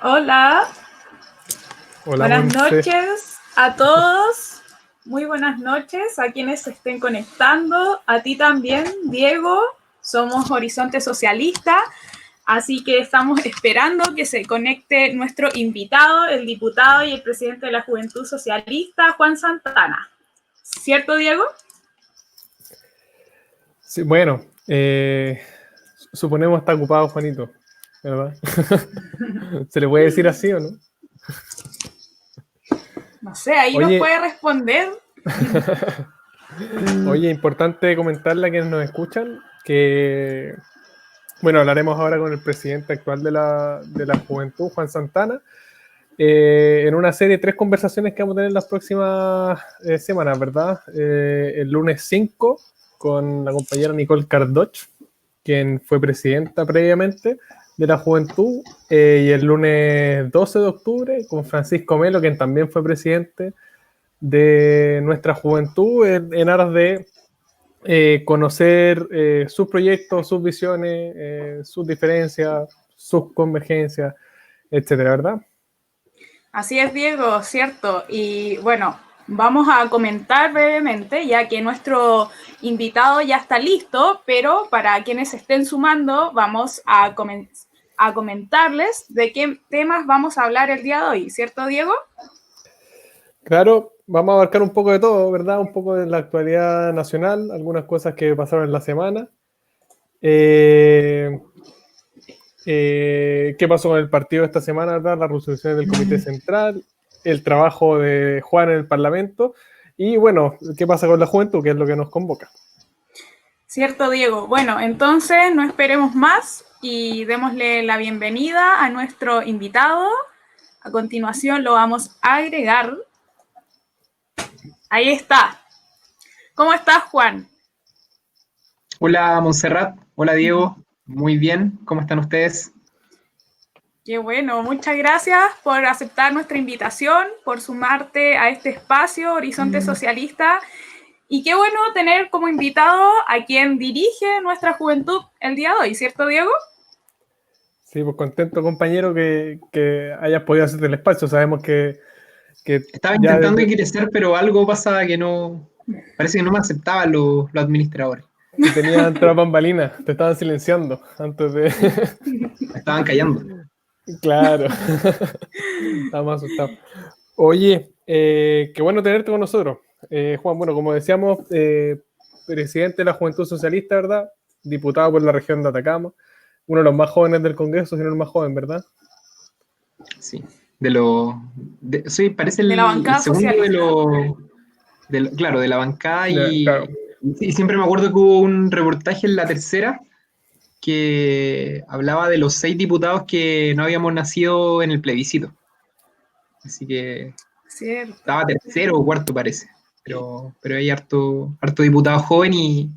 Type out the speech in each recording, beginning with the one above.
Hola, Hola, buenas Monse. noches a todos. Muy buenas noches a quienes se estén conectando. A ti también, Diego. Somos Horizonte Socialista, así que estamos esperando que se conecte nuestro invitado, el diputado y el presidente de la Juventud Socialista, Juan Santana. ¿Cierto, Diego? Sí, bueno, suponemos está ocupado Juanito, ¿verdad? ¿Se le puede decir así o no? No sé, ahí nos Oye, puede responder. oye, importante comentarle a quienes nos escuchan que, bueno, hablaremos ahora con el presidente actual de la Juventud, Juan Santana, en una serie de 3 conversaciones que vamos a tener en las próximas semanas, ¿verdad? El lunes 5 con la compañera Nicole Cardoch, quien fue presidenta previamente de la Juventud, y el lunes 12 de octubre con Francisco Melo, quien también fue presidente de nuestra Juventud, en aras de conocer sus proyectos, sus visiones, sus diferencias, sus convergencias, etcétera, ¿verdad? Así es, Diego, cierto. Y bueno, vamos a comentar brevemente, ya que nuestro invitado ya está listo, pero para quienes estén sumando, vamos a comentarles de qué temas vamos a hablar el día de hoy, ¿cierto, Diego? Claro, vamos a abarcar un poco de todo, ¿verdad? Un poco de la actualidad nacional, algunas cosas que pasaron en la semana. Eh, qué pasó con el partido esta semana, ¿verdad? Las resoluciones del Comité Central, el trabajo de Juan en el Parlamento y, bueno, qué pasa con la juventud, que es lo que nos convoca. Cierto, Diego. Bueno, entonces no esperemos más y démosle la bienvenida a nuestro invitado. A continuación lo vamos a agregar. Ahí está. ¿Cómo estás, Juan? Hola Montserrat, hola Diego, muy bien, ¿cómo están ustedes? Qué bueno, muchas gracias por aceptar nuestra invitación, por sumarte a este espacio Horizonte Socialista y qué bueno tener como invitado a quien dirige nuestra juventud el día de hoy, ¿cierto, Diego? Sí, pues contento, compañero, que hayas podido hacerte el espacio. Sabemos que Estaba ya intentando desde ingresar, pero algo pasa que no, parece que no me aceptaban los administradores, te tenían tras bambalinas, te estaban silenciando antes de... me estaban callando. Claro, estábamos asustados. Oye, qué bueno tenerte con nosotros. Juan, bueno, como decíamos, presidente de la Juventud Socialista, ¿verdad? Diputado por la región de Atacama, uno de los más jóvenes del Congreso, si no el más joven, ¿verdad? Sí, de lo, soy, parece De la el bancada segundo socialista. claro, de la bancada Claro, y siempre me acuerdo que hubo un reportaje en La Tercera que hablaba de los 6 diputados que no habíamos nacido en el plebiscito. Así que Cierto. estaba tercero o cuarto parece, pero hay harto diputado joven y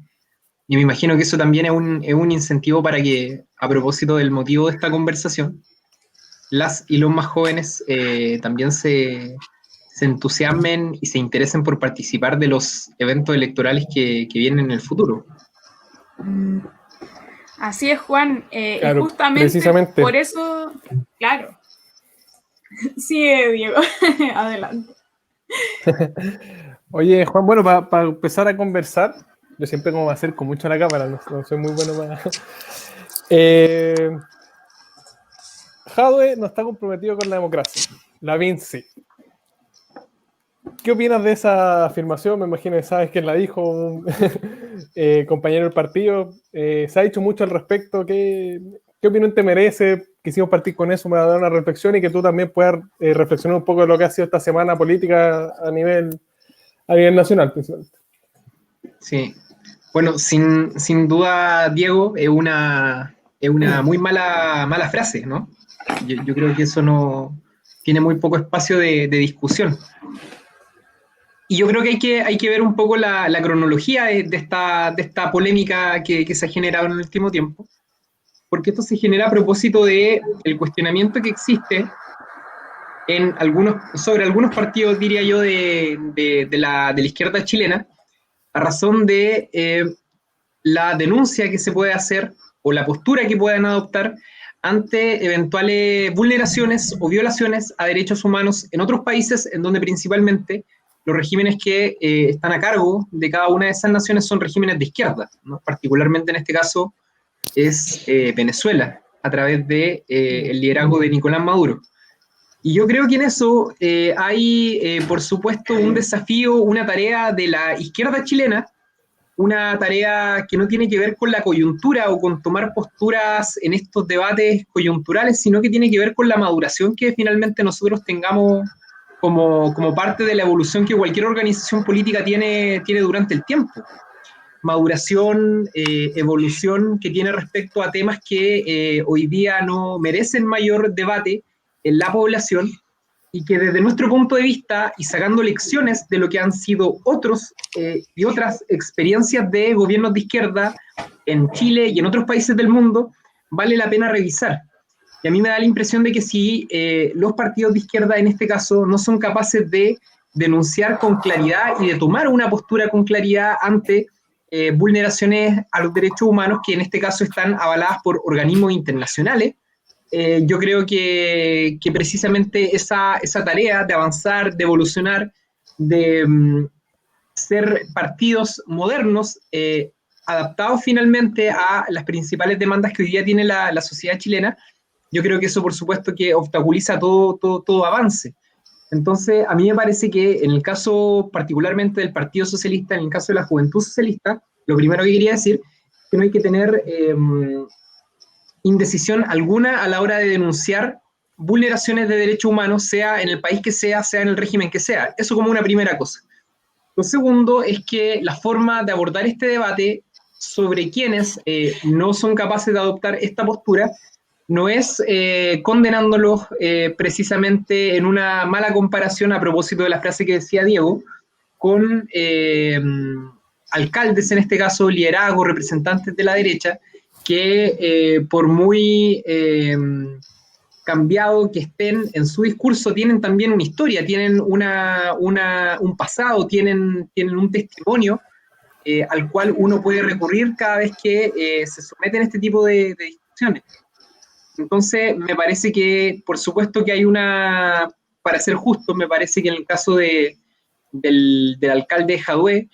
me imagino que eso también es un incentivo para que, a propósito del motivo de esta conversación, las y los más jóvenes también se entusiasmen y se interesen por participar de los eventos electorales que vienen en el futuro. Así es, Juan. Y claro, justamente por precisamente. eso, claro, sí, Diego, adelante. Oye, Juan, bueno, para empezar a conversar, yo siempre como me acerco mucho a la cámara, no soy muy bueno para... Jadwe no está comprometido con la democracia. Lavín sí. ¿Qué opinas de esa afirmación? Me imagino que sabes quién la dijo, un compañero del partido. Se ha dicho mucho al respecto. ¿Qué opinión te merece? Quisimos partir con eso, me va a dar una reflexión y que tú también puedas reflexionar un poco de lo que ha sido esta semana política a nivel nacional, principalmente. Sí. Bueno, sin duda, Diego, es una muy mala frase, ¿no? Yo creo que eso no tiene muy poco espacio de discusión. Y yo creo que hay que ver un poco la cronología de esta polémica que se ha generado en el último tiempo, porque esto se genera a propósito de el cuestionamiento que existe sobre algunos partidos, diría yo, de la izquierda chilena, a razón de la denuncia que se puede hacer o la postura que puedan adoptar ante eventuales vulneraciones o violaciones a derechos humanos en otros países en donde principalmente los regímenes que están a cargo de cada una de esas naciones son regímenes de izquierda, ¿no? Particularmente en este caso es Venezuela, a través de el liderazgo de Nicolás Maduro. Y yo creo que en eso hay, por supuesto, un desafío, una tarea de la izquierda chilena, una tarea que no tiene que ver con la coyuntura o con tomar posturas en estos debates coyunturales, sino que tiene que ver con la maduración que finalmente nosotros tengamos como parte de la evolución que cualquier organización política tiene durante el tiempo. Maduración, evolución que tiene respecto a temas que hoy día no merecen mayor debate en la población y que desde nuestro punto de vista y sacando lecciones de lo que han sido otros y otras experiencias de gobiernos de izquierda en Chile y en otros países del mundo, vale la pena revisar. Y a mí me da la impresión de que si los partidos de izquierda en este caso no son capaces de denunciar con claridad y de tomar una postura con claridad ante vulneraciones a los derechos humanos que en este caso están avaladas por organismos internacionales, yo creo que precisamente esa tarea de avanzar, de evolucionar, de ser partidos modernos, adaptados finalmente a las principales demandas que hoy día tiene la sociedad chilena, yo creo que eso por supuesto que obstaculiza todo avance. Entonces, a mí me parece que en el caso particularmente del Partido Socialista, en el caso de la Juventud Socialista, lo primero que quería decir es que no hay que tener indecisión alguna a la hora de denunciar vulneraciones de derechos humanos, sea en el país que sea en el régimen que sea. Eso como una primera cosa. Lo segundo es que la forma de abordar este debate sobre quienes no son capaces de adoptar esta postura no es condenándolos precisamente en una mala comparación a propósito de la frase que decía Diego, con alcaldes, en este caso liderazgos, representantes de la derecha, que por muy cambiado que estén en su discurso, tienen también una historia, tienen un pasado, tienen un testimonio al cual uno puede recurrir cada vez que se someten a este tipo de discusiones. Entonces, me parece que, por supuesto que hay para ser justo, me parece que en el caso del alcalde de Jadue,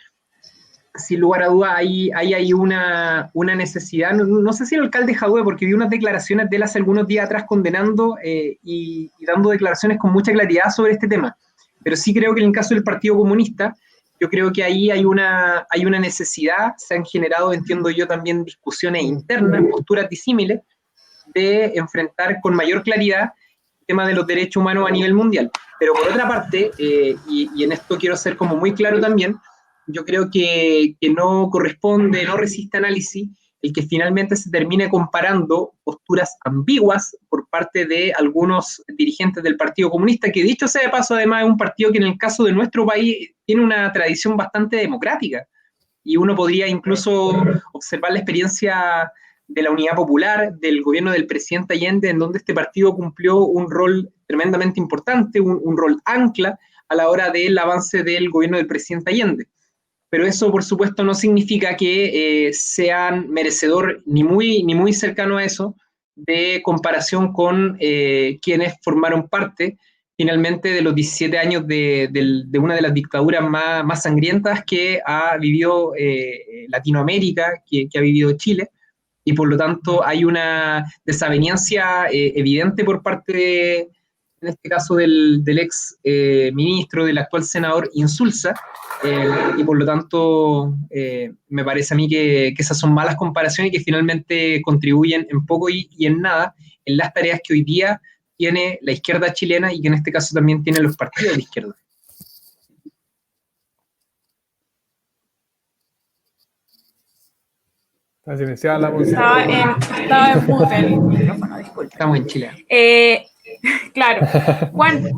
sin lugar a duda, hay una necesidad, no sé si el alcalde de Jadue, porque vi unas declaraciones de él hace algunos días atrás condenando y dando declaraciones con mucha claridad sobre este tema, pero sí creo que en el caso del Partido Comunista, yo creo que ahí hay una necesidad, se han generado, entiendo yo, también discusiones internas, posturas disímiles, de enfrentar con mayor claridad el tema de los derechos humanos a nivel mundial. Pero por otra parte, y en esto quiero ser como muy claro también, yo creo que no corresponde, no resiste análisis el que finalmente se termine comparando posturas ambiguas por parte de algunos dirigentes del Partido Comunista, que dicho sea de paso, además es un partido que en el caso de nuestro país tiene una tradición bastante democrática, y uno podría incluso observar la experiencia de la Unidad Popular, del gobierno del presidente Allende, en donde este partido cumplió un rol tremendamente importante, un rol ancla a la hora del avance del gobierno del presidente Allende. Pero eso, por supuesto, no significa que sean merecedor ni muy cercano a eso de comparación con quienes formaron parte finalmente de los 17 años de una de las dictaduras más sangrientas que ha vivido Latinoamérica, que ha vivido Chile, y por lo tanto hay una desaveniencia evidente por parte en este caso del ex ministro, del actual senador Insulza, y por lo tanto me parece a mí que esas son malas comparaciones y que finalmente contribuyen en poco y en nada en las tareas que hoy día tiene la izquierda chilena y que en este caso también tienen los partidos de izquierda. Está silenciada la voz. Estaba en mute el micrófono, disculpe. Estamos en Chile. Claro. Juan,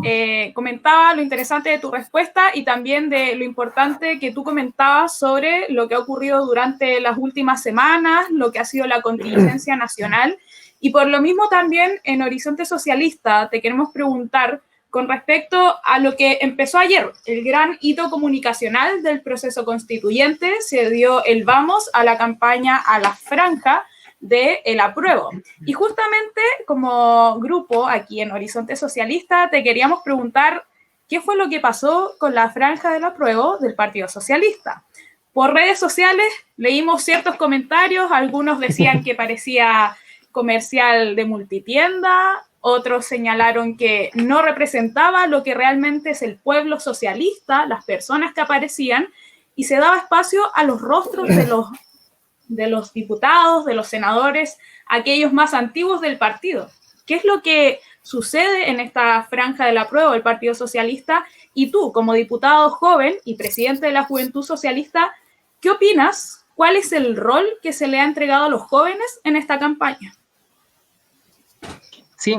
comentaba lo interesante de tu respuesta y también de lo importante que tú comentabas sobre lo que ha ocurrido durante las últimas semanas, lo que ha sido la contingencia nacional. Y por lo mismo también en Horizonte Socialista te queremos preguntar con respecto a lo que empezó ayer, el gran hito comunicacional del proceso constituyente. Se dio el vamos a la campaña a la franja del apruebo. Y justamente como grupo aquí en Horizonte Socialista te queríamos preguntar qué fue lo que pasó con la franja del apruebo del Partido Socialista. Por redes sociales leímos ciertos comentarios, algunos decían que parecía comercial de multitienda, otros señalaron que no representaba lo que realmente es el pueblo socialista, las personas que aparecían, y se daba espacio a los rostros de los diputados, de los senadores, aquellos más antiguos del partido. ¿Qué es lo que sucede en esta franja del apruebo del Partido Socialista? Y tú, como diputado joven y presidente de la Juventud Socialista, ¿qué opinas? ¿Cuál es el rol que se le ha entregado a los jóvenes en esta campaña? Sí,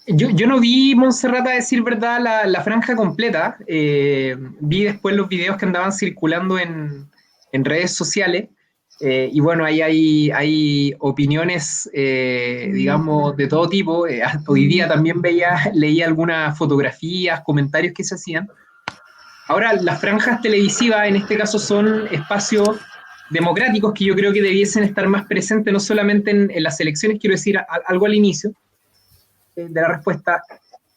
yo no vi, Montserrat, a decir verdad, la franja completa. Vi después los videos que andaban circulando en redes sociales. Y bueno, ahí hay opiniones, digamos, de todo tipo. Hoy día también leía algunas fotografías, comentarios que se hacían. Ahora, las franjas televisivas, en este caso, son espacios democráticos que yo creo que debiesen estar más presentes, no solamente en las elecciones, quiero decir algo al inicio de la respuesta,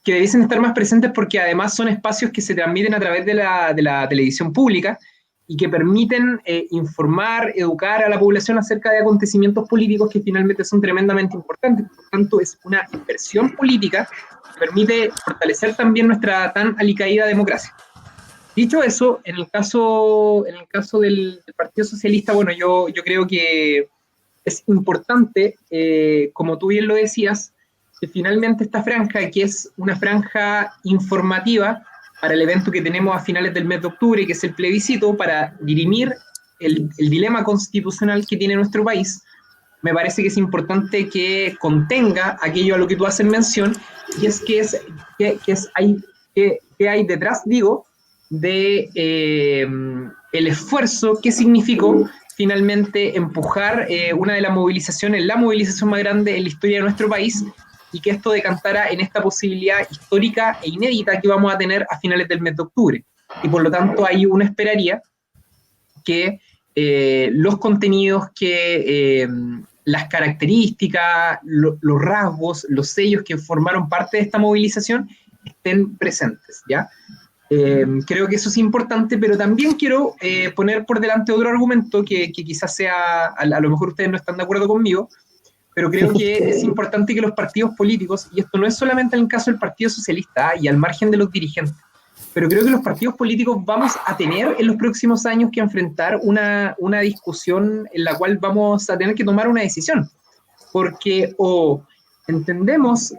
que debiesen estar más presentes porque además son espacios que se transmiten a través de la televisión pública y que permiten informar, educar a la población acerca de acontecimientos políticos que finalmente son tremendamente importantes. Por lo tanto, es una inversión política que permite fortalecer también nuestra tan alicaída democracia. Dicho eso, en el caso del Partido Socialista, bueno, yo creo que es importante, como tú bien lo decías, que finalmente esta franja, que es una franja informativa para el evento que tenemos a finales del mes de octubre, que es el plebiscito, para dirimir el dilema constitucional que tiene nuestro país, me parece que es importante que contenga aquello a lo que tú haces mención, y es que hay detrás, digo, de el esfuerzo que significó finalmente empujar una de las movilizaciones, la movilización más grande en la historia de nuestro país, y que esto decantara en esta posibilidad histórica e inédita que vamos a tener a finales del mes de octubre. Y por lo tanto ahí uno esperaría que los contenidos, que las características, los rasgos, los sellos que formaron parte de esta movilización estén presentes, ¿ya? Creo que eso es importante, pero también quiero poner por delante otro argumento que quizás sea, a lo mejor ustedes no están de acuerdo conmigo, pero creo que es importante que los partidos políticos, y esto no es solamente en el caso del Partido Socialista y al margen de los dirigentes, pero creo que los partidos políticos vamos a tener en los próximos años que enfrentar una discusión en la cual vamos a tener que tomar una decisión, porque o entendemos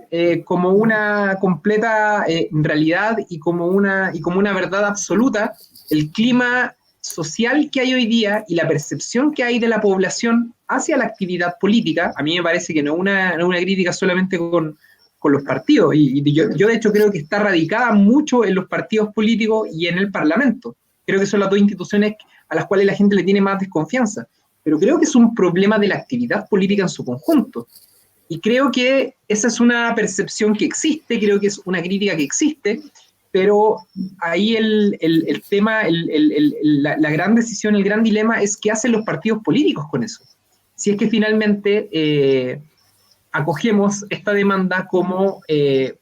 como una completa realidad y como una verdad absoluta el clima social que hay hoy día y la percepción que hay de la población hacia la actividad política. A mí me parece que no es una crítica solamente con los partidos, y yo de hecho creo que está radicada mucho en los partidos políticos y en el Parlamento. Creo que son las dos instituciones a las cuales la gente le tiene más desconfianza, pero creo que es un problema de la actividad política en su conjunto. Y creo que esa es una percepción que existe, creo que es una crítica que existe, pero ahí el tema, la gran decisión, el gran dilema es qué hacen los partidos políticos con eso. Si es que finalmente acogemos esta demanda como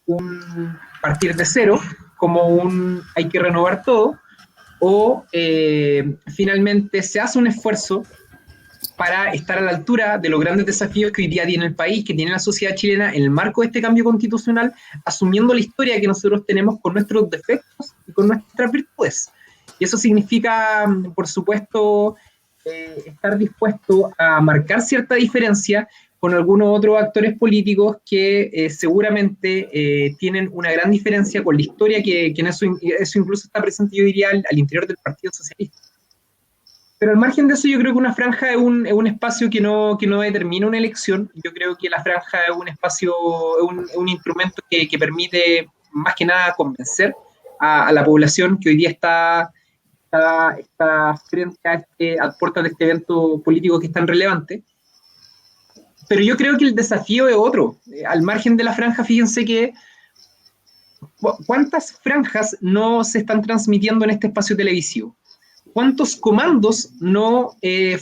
un partir de cero, como un hay que renovar todo, o finalmente se hace un esfuerzo para estar a la altura de los grandes desafíos que hoy día tiene el país, que tiene la sociedad chilena en el marco de este cambio constitucional, asumiendo la historia que nosotros tenemos con nuestros defectos y con nuestras virtudes. Y eso significa, por supuesto, estar dispuesto a marcar cierta diferencia con algunos otros actores políticos que seguramente tienen una gran diferencia con la historia que en eso incluso está presente, yo diría, al interior del Partido Socialista. Pero al margen de eso, yo creo que una franja es un espacio que no determina una elección. Yo creo que la franja es un espacio, un instrumento que permite más que nada convencer a la población que hoy día está frente a puertas de este evento político que es tan relevante. Pero yo creo que el desafío es otro. Al margen de la franja, fíjense que ¿cuántas franjas no se están transmitiendo en este espacio televisivo? ¿cuántos comandos no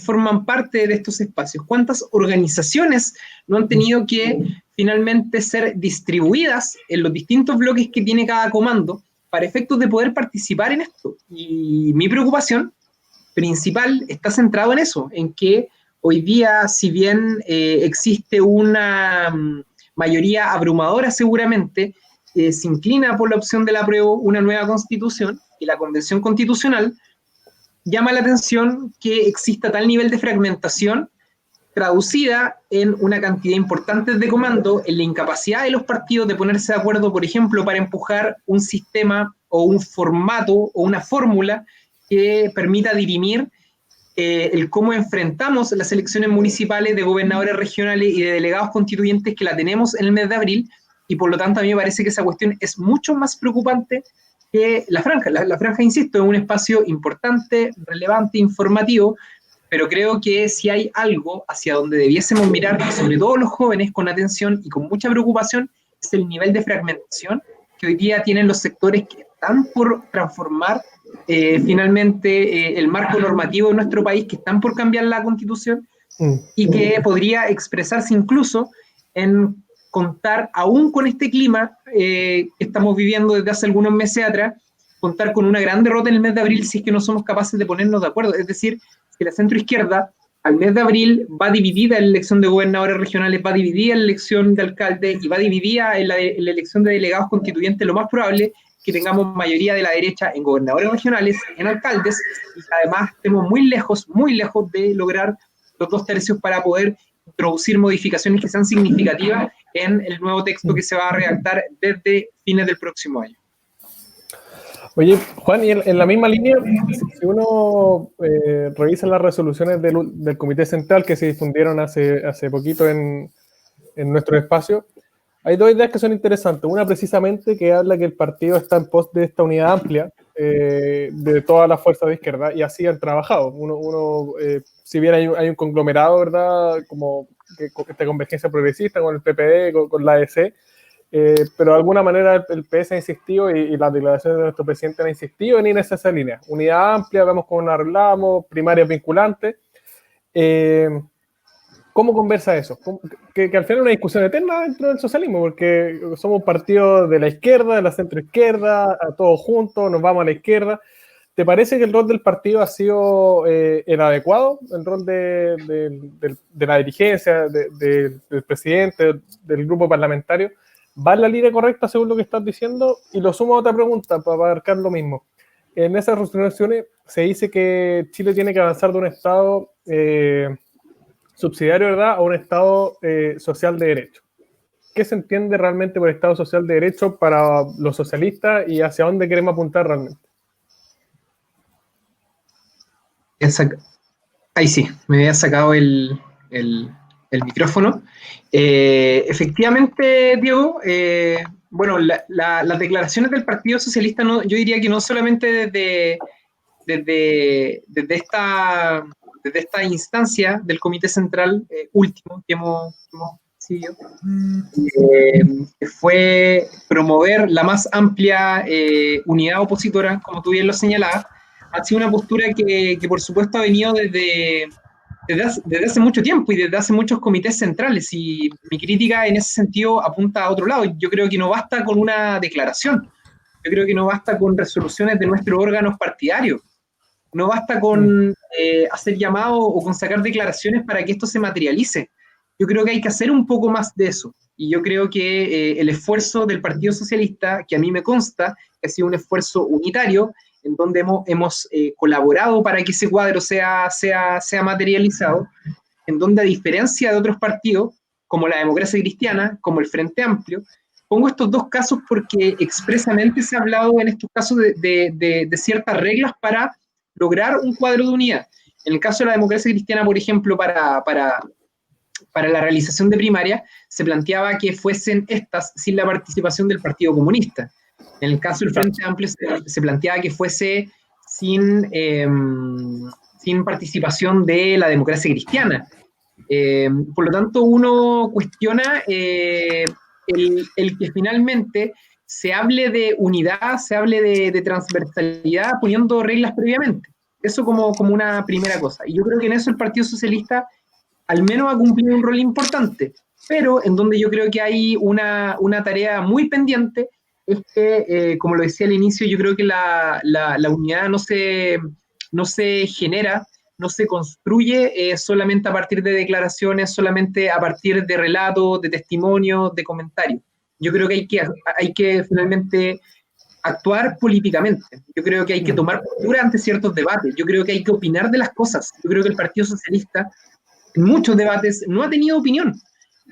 forman parte de estos espacios? ¿Cuántas organizaciones no han tenido que finalmente ser distribuidas en los distintos bloques que tiene cada comando para efectos de poder participar en esto? Y mi preocupación principal está centrado en eso, en que hoy día, si bien existe una mayoría abrumadora seguramente, se inclina por la opción del apruebo una nueva constitución, y la Convención Constitucional llama la atención que exista tal nivel de fragmentación traducida en una cantidad importante de comandos, en la incapacidad de los partidos de ponerse de acuerdo, por ejemplo, para empujar un sistema o un formato o una fórmula que permita dirimir el cómo enfrentamos las elecciones municipales de gobernadores regionales y de delegados constituyentes, que la tenemos en el mes de abril, y por lo tanto a mí me parece que esa cuestión es mucho más preocupante que la franja. La franja, insisto, es un espacio importante, relevante, informativo, pero creo que si hay algo hacia donde debiésemos mirar, sobre todo los jóvenes, con atención y con mucha preocupación, es el nivel de fragmentación que hoy día tienen los sectores que están por transformar finalmente el marco normativo de nuestro país, que están por cambiar la Constitución, y que podría expresarse incluso en contar, aún con este clima que estamos viviendo desde hace algunos meses atrás, contar con una gran derrota en el mes de abril si es que no somos capaces de ponernos de acuerdo. Es decir, que la centroizquierda al mes de abril va dividida en la elección de gobernadores regionales, va dividida en la elección de alcaldes y va dividida en la elección de delegados constituyentes. Lo más probable que tengamos mayoría de la derecha en gobernadores regionales, en alcaldes, y además estemos muy lejos de lograr los 2/3 para poder introducir modificaciones que sean significativas en el nuevo texto que se va a redactar desde fines del próximo año. Oye, Juan, y en la misma línea, si uno revisa las resoluciones del Comité Central que se difundieron hace poquito en nuestro espacio, hay dos ideas que son interesantes. Una, precisamente, que habla que el partido está en pos de esta unidad amplia de todas las fuerzas de izquierda, y así han trabajado. Si bien hay un conglomerado, ¿verdad?, como esta convergencia progresista con el PPD, con la ADC, pero de alguna manera el PS ha insistido, y las declaraciones de nuestro presidente han insistido en ir en esa línea. Unidad amplia, vemos cómo nos arreglamos, primarias vinculantes. ¿Cómo conversa eso? Que al final es una discusión eterna dentro del socialismo, porque somos partidos de la izquierda, de la centroizquierda, a todos juntos, nos vamos a la izquierda. ¿Te parece que el rol del partido ha sido el adecuado? El rol de la dirigencia, del presidente, del grupo parlamentario, ¿va en la línea correcta según lo que estás diciendo? Y lo sumo a otra pregunta para abarcar lo mismo. En esas resoluciones se dice que Chile tiene que avanzar de un Estado subsidiario, ¿verdad?, a un Estado social de derecho. ¿Qué se entiende realmente por Estado social de derecho para los socialistas y hacia dónde queremos apuntar realmente? Ahí sí, me había sacado el micrófono. Efectivamente, Diego, bueno, las declaraciones del Partido Socialista, yo diría que no solamente desde esta instancia del Comité Central último que hemos decidido, fue promover la más amplia unidad opositora, como tú bien lo señalabas. Ha sido una postura que por supuesto ha venido desde hace mucho tiempo y desde hace muchos comités centrales, y mi crítica en ese sentido apunta a otro lado. Yo creo que no basta con una declaración, yo creo que no basta con resoluciones de nuestros órganos partidarios, no basta con hacer llamados o con sacar declaraciones para que esto se materialice. Yo creo que hay que hacer un poco más de eso, y yo creo que el esfuerzo del Partido Socialista, que a mí me consta que ha sido un esfuerzo unitario, en donde hemos colaborado para que ese cuadro sea materializado, en donde, a diferencia de otros partidos, como la Democracia Cristiana, como el Frente Amplio, pongo estos dos casos porque expresamente se ha hablado en estos casos de ciertas reglas para lograr un cuadro de unidad. En el caso de la Democracia Cristiana, por ejemplo, para la realización de primarias, se planteaba que fuesen estas sin la participación del Partido Comunista. En el caso del Frente Amplio se planteaba que fuese sin participación de la Democracia Cristiana. Por lo tanto, uno cuestiona el que finalmente se hable de unidad, se hable de transversalidad, poniendo reglas previamente. Eso como una primera cosa. Y yo creo que en eso el Partido Socialista al menos ha cumplido un rol importante, pero en donde yo creo que hay una tarea muy pendiente es que, como lo decía al inicio, yo creo que la unidad no se genera, no se construye solamente a partir de declaraciones, solamente a partir de relatos, de testimonios, de comentarios. Yo creo que hay que finalmente actuar políticamente. Yo creo que hay que tomar postura ante ciertos debates. Yo creo que hay que opinar de las cosas. Yo creo que el Partido Socialista en muchos debates no ha tenido opinión.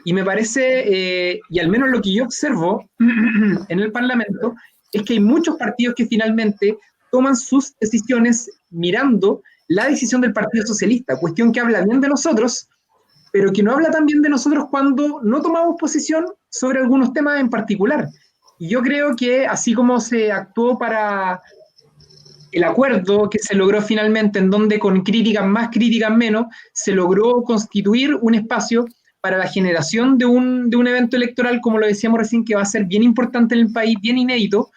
Y me parece, y al menos lo que yo observo en el Parlamento, es que hay muchos partidos que finalmente toman sus decisiones mirando la decisión del Partido Socialista, cuestión que habla bien de nosotros, pero que no habla tan bien de nosotros cuando no tomamos posición sobre algunos temas en particular. Y yo creo que así como se actuó para el acuerdo que se logró finalmente, en donde con críticas más, críticas menos, se logró constituir un espacio para la generación de un evento electoral, como lo decíamos recién, que va a ser bien importante en el país, bien inédito.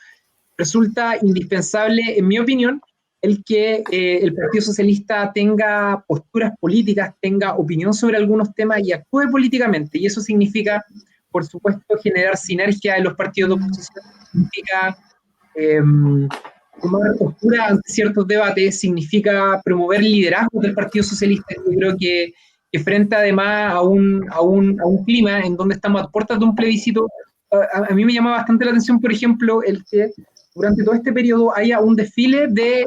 Resulta indispensable, en mi opinión, el que el Partido Socialista tenga posturas políticas, tenga opinión sobre algunos temas y actúe políticamente. Y eso significa, por supuesto, generar sinergia en los partidos de oposición, significa tomar postura ante ciertos debates, significa promover liderazgo del Partido Socialista. Yo creo que frente además a un clima en donde estamos a puertas de un plebiscito, a mí me llama bastante la atención, por ejemplo, el que durante todo este periodo haya un desfile de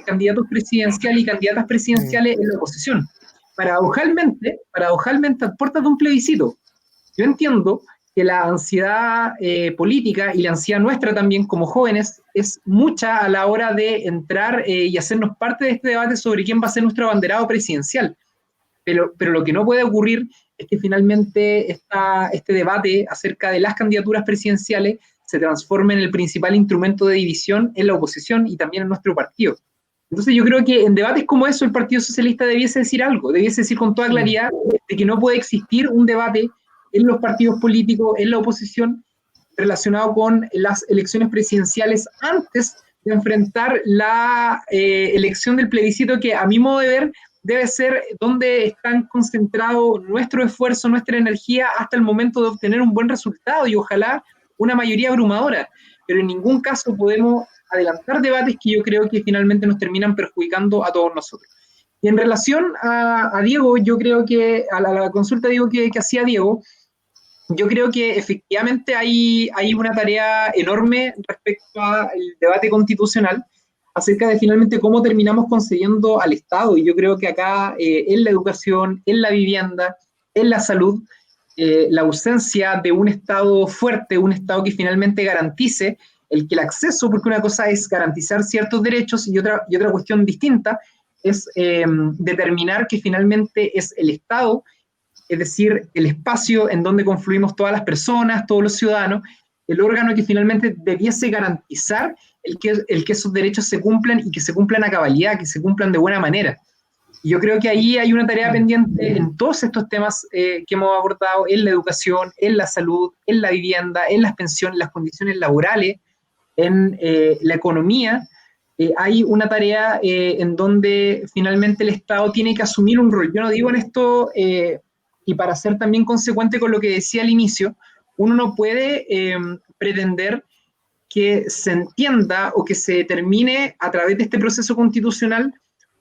candidatos presidenciales y candidatas presidenciales en la oposición. Paradojalmente, a puertas de un plebiscito. Yo entiendo que la ansiedad política y la ansiedad nuestra también como jóvenes es mucha a la hora de entrar y hacernos parte de este debate sobre quién va a ser nuestro abanderado presidencial. Pero lo que no puede ocurrir es que finalmente este debate acerca de las candidaturas presidenciales se transforme en el principal instrumento de división en la oposición y también en nuestro partido. Entonces yo creo que en debates como eso el Partido Socialista debiese decir algo, debiese decir con toda claridad de que no puede existir un debate en los partidos políticos, en la oposición, relacionado con las elecciones presidenciales antes de enfrentar la elección del plebiscito, que a mi modo de ver debe ser donde están concentrados nuestro esfuerzo, nuestra energía hasta el momento de obtener un buen resultado y ojalá una mayoría abrumadora, pero en ningún caso podemos adelantar debates que yo creo que finalmente nos terminan perjudicando a todos nosotros. Y en relación a Diego, yo creo que a la consulta Diego que hacía Diego, yo creo que efectivamente hay una tarea enorme respecto al debate constitucional acerca de finalmente cómo terminamos concediendo al Estado. Y yo creo que acá en la educación, en la vivienda, en la salud, la ausencia de un Estado fuerte, un Estado que finalmente garantice el acceso, porque una cosa es garantizar ciertos derechos y otra cuestión distinta es determinar que finalmente es el Estado, es decir, el espacio en donde confluimos todas las personas, todos los ciudadanos, el órgano que finalmente debiese garantizar el que esos derechos se cumplan y que se cumplan a cabalidad, que se cumplan de buena manera. Y yo creo que ahí hay una tarea pendiente en todos estos temas que hemos abordado, en la educación, en la salud, en la vivienda, en las pensiones, las condiciones laborales, en la economía. Hay una tarea en donde finalmente el Estado tiene que asumir un rol. Yo no digo en esto, y para ser también consecuente con lo que decía al inicio, uno no puede pretender que se entienda o que se termine a través de este proceso constitucional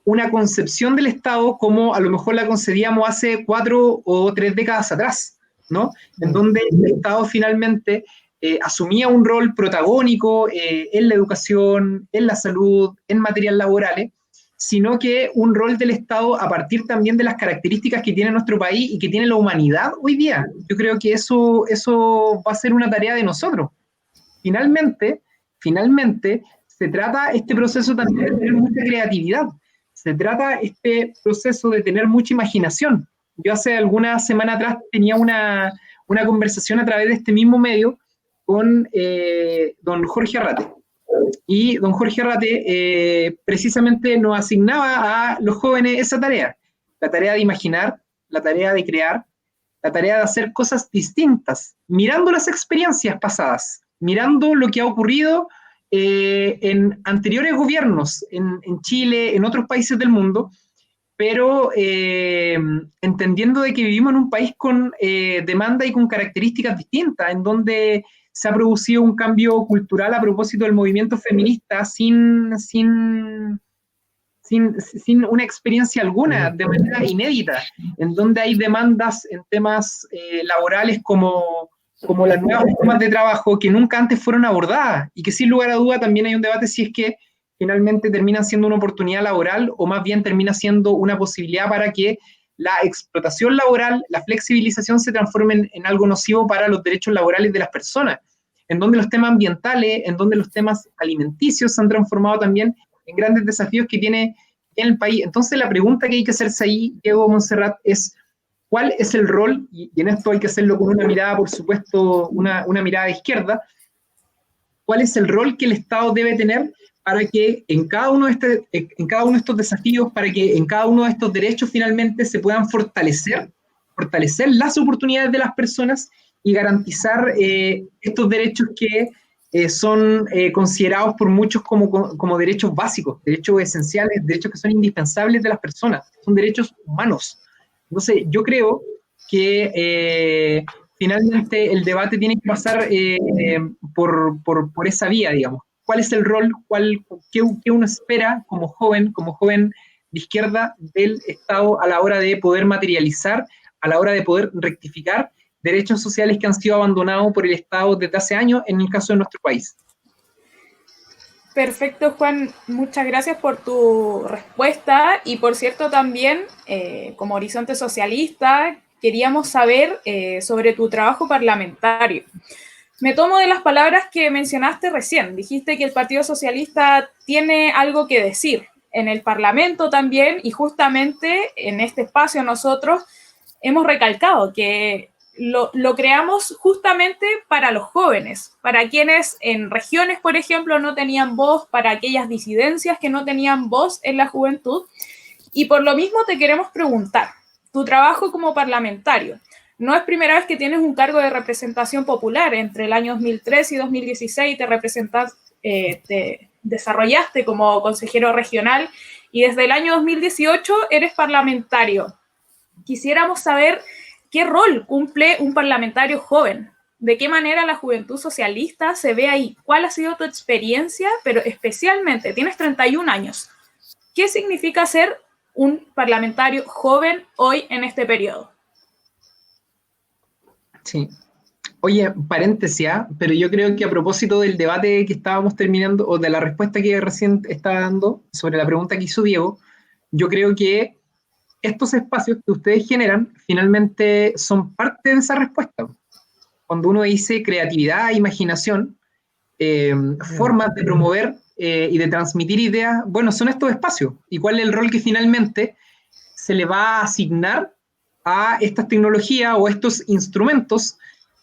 una concepción del Estado como a lo mejor la concedíamos hace 4 o 3 décadas atrás, ¿no? En donde el Estado finalmente asumía un rol protagónico en la educación, en la salud, en materias laborales, sino que un rol del Estado a partir también de las características que tiene nuestro país y que tiene la humanidad hoy día. Yo creo que eso va a ser una tarea de nosotros. Finalmente, se trata este proceso también de tener mucha creatividad, se trata este proceso de tener mucha imaginación. Yo hace algunas semanas atrás tenía una conversación a través de este mismo medio con don Jorge Arrate. Y don Jorge Arrate precisamente nos asignaba a los jóvenes esa tarea, la tarea de imaginar, la tarea de crear, la tarea de hacer cosas distintas, mirando las experiencias pasadas, mirando lo que ha ocurrido en anteriores gobiernos, en Chile, en otros países del mundo, pero entendiendo de que vivimos en un país con demanda y con características distintas, en donde se ha producido un cambio cultural a propósito del movimiento feminista sin una experiencia alguna, de manera inédita, en donde hay demandas en temas laborales como las nuevas formas de trabajo que nunca antes fueron abordadas, y que sin lugar a duda también hay un debate si es que finalmente terminan siendo una oportunidad laboral o más bien termina siendo una posibilidad para que la explotación laboral, la flexibilización se transformen en algo nocivo para los derechos laborales de las personas, en donde los temas ambientales, en donde los temas alimenticios se han transformado también en grandes desafíos que tiene en el país. Entonces la pregunta que hay que hacerse ahí, Diego, Montserrat, es ¿cuál es el rol? Y en esto hay que hacerlo con una mirada, por supuesto, una mirada de izquierda. ¿Cuál es el rol que el Estado debe tener para que en cada uno de estos desafíos, para que en cada uno de estos derechos finalmente se puedan fortalecer las oportunidades de las personas y garantizar estos derechos que son considerados por muchos como derechos básicos, derechos esenciales, derechos que son indispensables de las personas, son derechos humanos? Entonces, yo creo que finalmente el debate tiene que pasar por esa vía, digamos. ¿Cuál es el rol, qué uno espera como joven de izquierda del Estado a la hora de poder materializar, a la hora de poder rectificar derechos sociales que han sido abandonados por el Estado desde hace años, en el caso de nuestro país? Perfecto, Juan. Muchas gracias por tu respuesta. Y por cierto, también, como Horizonte Socialista, queríamos saber sobre tu trabajo parlamentario. Me tomo de las palabras que mencionaste recién. Dijiste que el Partido Socialista tiene algo que decir en el Parlamento también, y justamente en este espacio nosotros hemos recalcado que lo creamos justamente para los jóvenes, para quienes en regiones, por ejemplo, no tenían voz, para aquellas disidencias que no tenían voz en la juventud. Y por lo mismo te queremos preguntar, tu trabajo como parlamentario, no es primera vez que tienes un cargo de representación popular. Entre el año 2003 y 2016 te desarrollaste como consejero regional y desde el año 2018 eres parlamentario. Quisiéramos saber qué rol cumple un parlamentario joven, de qué manera la juventud socialista se ve ahí, cuál ha sido tu experiencia, pero especialmente, tienes 31 años. ¿Qué significa ser un parlamentario joven hoy en este periodo? Sí. Oye, paréntesis, pero yo creo que a propósito del debate que estábamos terminando, o de la respuesta que recién estaba dando sobre la pregunta que hizo Diego, yo creo que estos espacios que ustedes generan finalmente son parte de esa respuesta. Cuando uno dice creatividad, imaginación, formas de promover y de transmitir ideas, bueno, son estos espacios. ¿Y cuál es el rol que finalmente se le va a asignar a estas tecnologías o estos instrumentos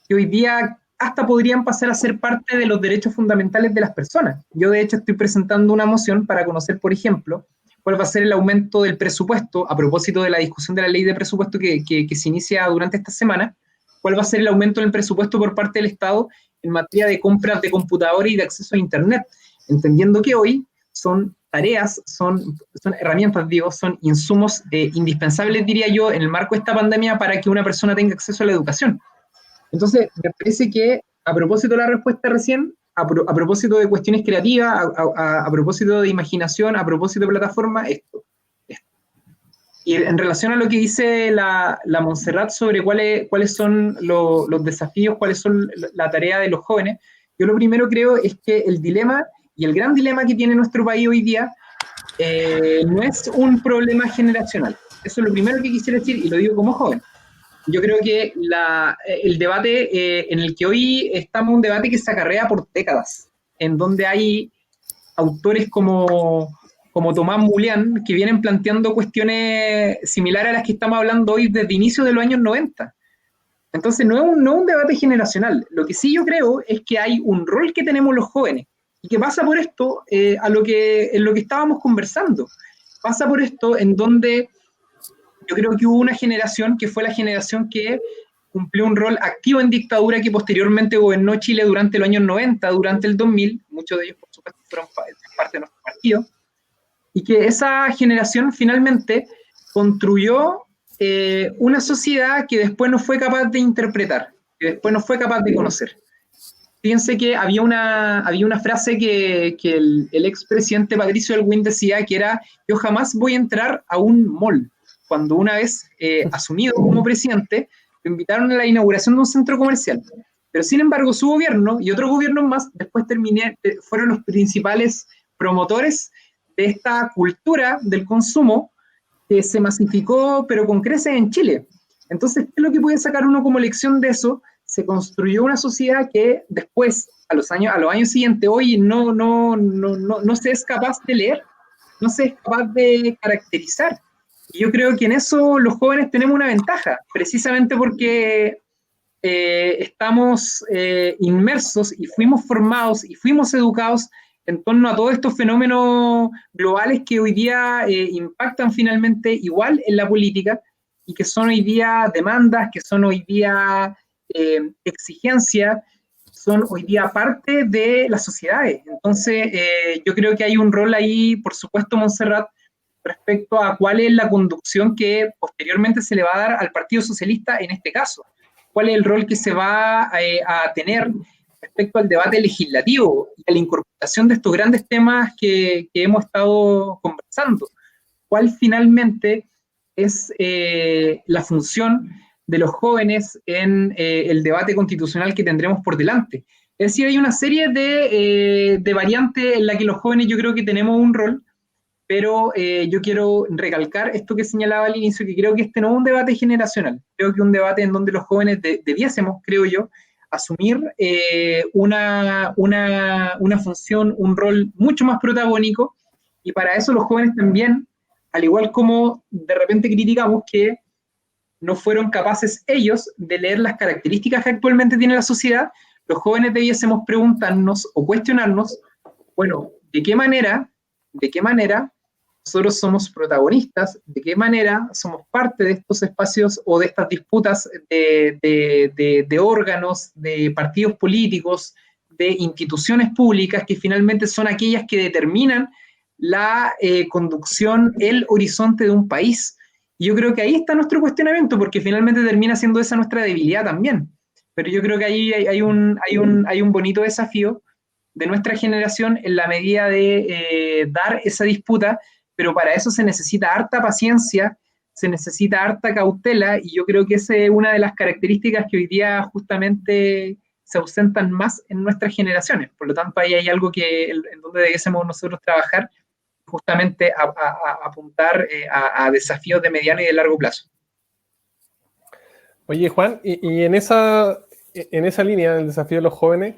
que hoy día hasta podrían pasar a ser parte de los derechos fundamentales de las personas? Yo, de hecho, estoy presentando una moción para conocer, por ejemplo, cuál va a ser el aumento del presupuesto, a propósito de la discusión de la ley de presupuesto que se inicia durante esta semana, cuál va a ser el aumento del presupuesto por parte del Estado en materia de compras de computadores y de acceso a Internet, entendiendo que hoy son tareas, son herramientas, digo, son insumos indispensables, diría yo, en el marco de esta pandemia para que una persona tenga acceso a la educación. Entonces, me parece que, a propósito de la respuesta recién, a propósito de cuestiones creativas, a propósito de imaginación, a propósito de plataforma, esto. Y en relación a lo que dice la Montserrat sobre cuáles son los desafíos, cuáles son la tarea de los jóvenes, yo lo primero creo es que el dilema, y el gran dilema que tiene nuestro país hoy día, no es un problema generacional. Eso es lo primero que quisiera decir, y lo digo como joven. Yo creo que el debate en el que hoy estamos, un debate que se acarrea por décadas, en donde hay autores como Tomás Mulián, que vienen planteando cuestiones similares a las que estamos hablando hoy desde inicios de los años 90. Entonces, no es un debate generacional. Lo que sí yo creo es que hay un rol que tenemos los jóvenes, y que pasa por esto, en lo que estábamos conversando. Pasa por esto en donde yo creo que hubo una generación que fue la generación que cumplió un rol activo en dictadura que posteriormente gobernó Chile durante los años 90, durante el 2000, muchos de ellos por supuesto fueron parte de nuestro partido, y que esa generación finalmente construyó una sociedad que después no fue capaz de interpretar, que después no fue capaz de conocer. Fíjense que había una frase que el expresidente Patricio Aylwin decía, que era: yo jamás voy a entrar a un mall. Cuando una vez asumido como presidente, lo invitaron a la inauguración de un centro comercial. Pero sin embargo, su gobierno y otros gobiernos más después fueron los principales promotores de esta cultura del consumo que se masificó, pero con creces en Chile. Entonces, ¿qué es lo que puede sacar uno como lección de eso? Se construyó una sociedad que después, a los años siguientes, hoy no se es capaz de leer, no se es capaz de caracterizar. Y yo creo que en eso los jóvenes tenemos una ventaja, precisamente porque estamos inmersos y fuimos formados y fuimos educados en torno a todos estos fenómenos globales que hoy día impactan finalmente igual en la política y que son hoy día demandas, que son hoy día exigencias, son hoy día parte de las sociedades. Entonces, yo creo que hay un rol ahí, por supuesto, Montserrat, respecto a cuál es la conducción que posteriormente se le va a dar al Partido Socialista en este caso. Cuál es el rol que se va a tener respecto al debate legislativo y a la incorporación de estos grandes temas que hemos estado conversando. ¿Cuál finalmente es la función de los jóvenes en el debate constitucional que tendremos por delante? Es decir, hay una serie de variantes en la que los jóvenes yo creo que tenemos un rol, pero yo quiero recalcar esto que señalaba al inicio, que creo que este no es un debate generacional, creo que es un debate en donde los jóvenes debiésemos, creo yo, asumir una función, un rol mucho más protagónico, y para eso los jóvenes también, al igual como de repente criticamos que no fueron capaces ellos de leer las características que actualmente tiene la sociedad, los jóvenes debiésemos preguntarnos o cuestionarnos, bueno, ¿de qué manera nosotros somos protagonistas? ¿De qué manera somos parte de estos espacios o de estas disputas de órganos, de partidos políticos, de instituciones públicas que finalmente son aquellas que determinan la conducción, el horizonte de un país? Y yo creo que ahí está nuestro cuestionamiento, porque finalmente termina siendo esa nuestra debilidad también. Pero yo creo que ahí hay un bonito desafío de nuestra generación en la medida de dar esa disputa, pero para eso se necesita harta paciencia, se necesita harta cautela, y yo creo que esa es una de las características que hoy día justamente se ausentan más en nuestras generaciones. Por lo tanto, ahí hay algo en donde debiésemos nosotros trabajar, justamente a apuntar a desafíos de mediano y de largo plazo. Oye, Juan, y en esa línea del desafío de los jóvenes,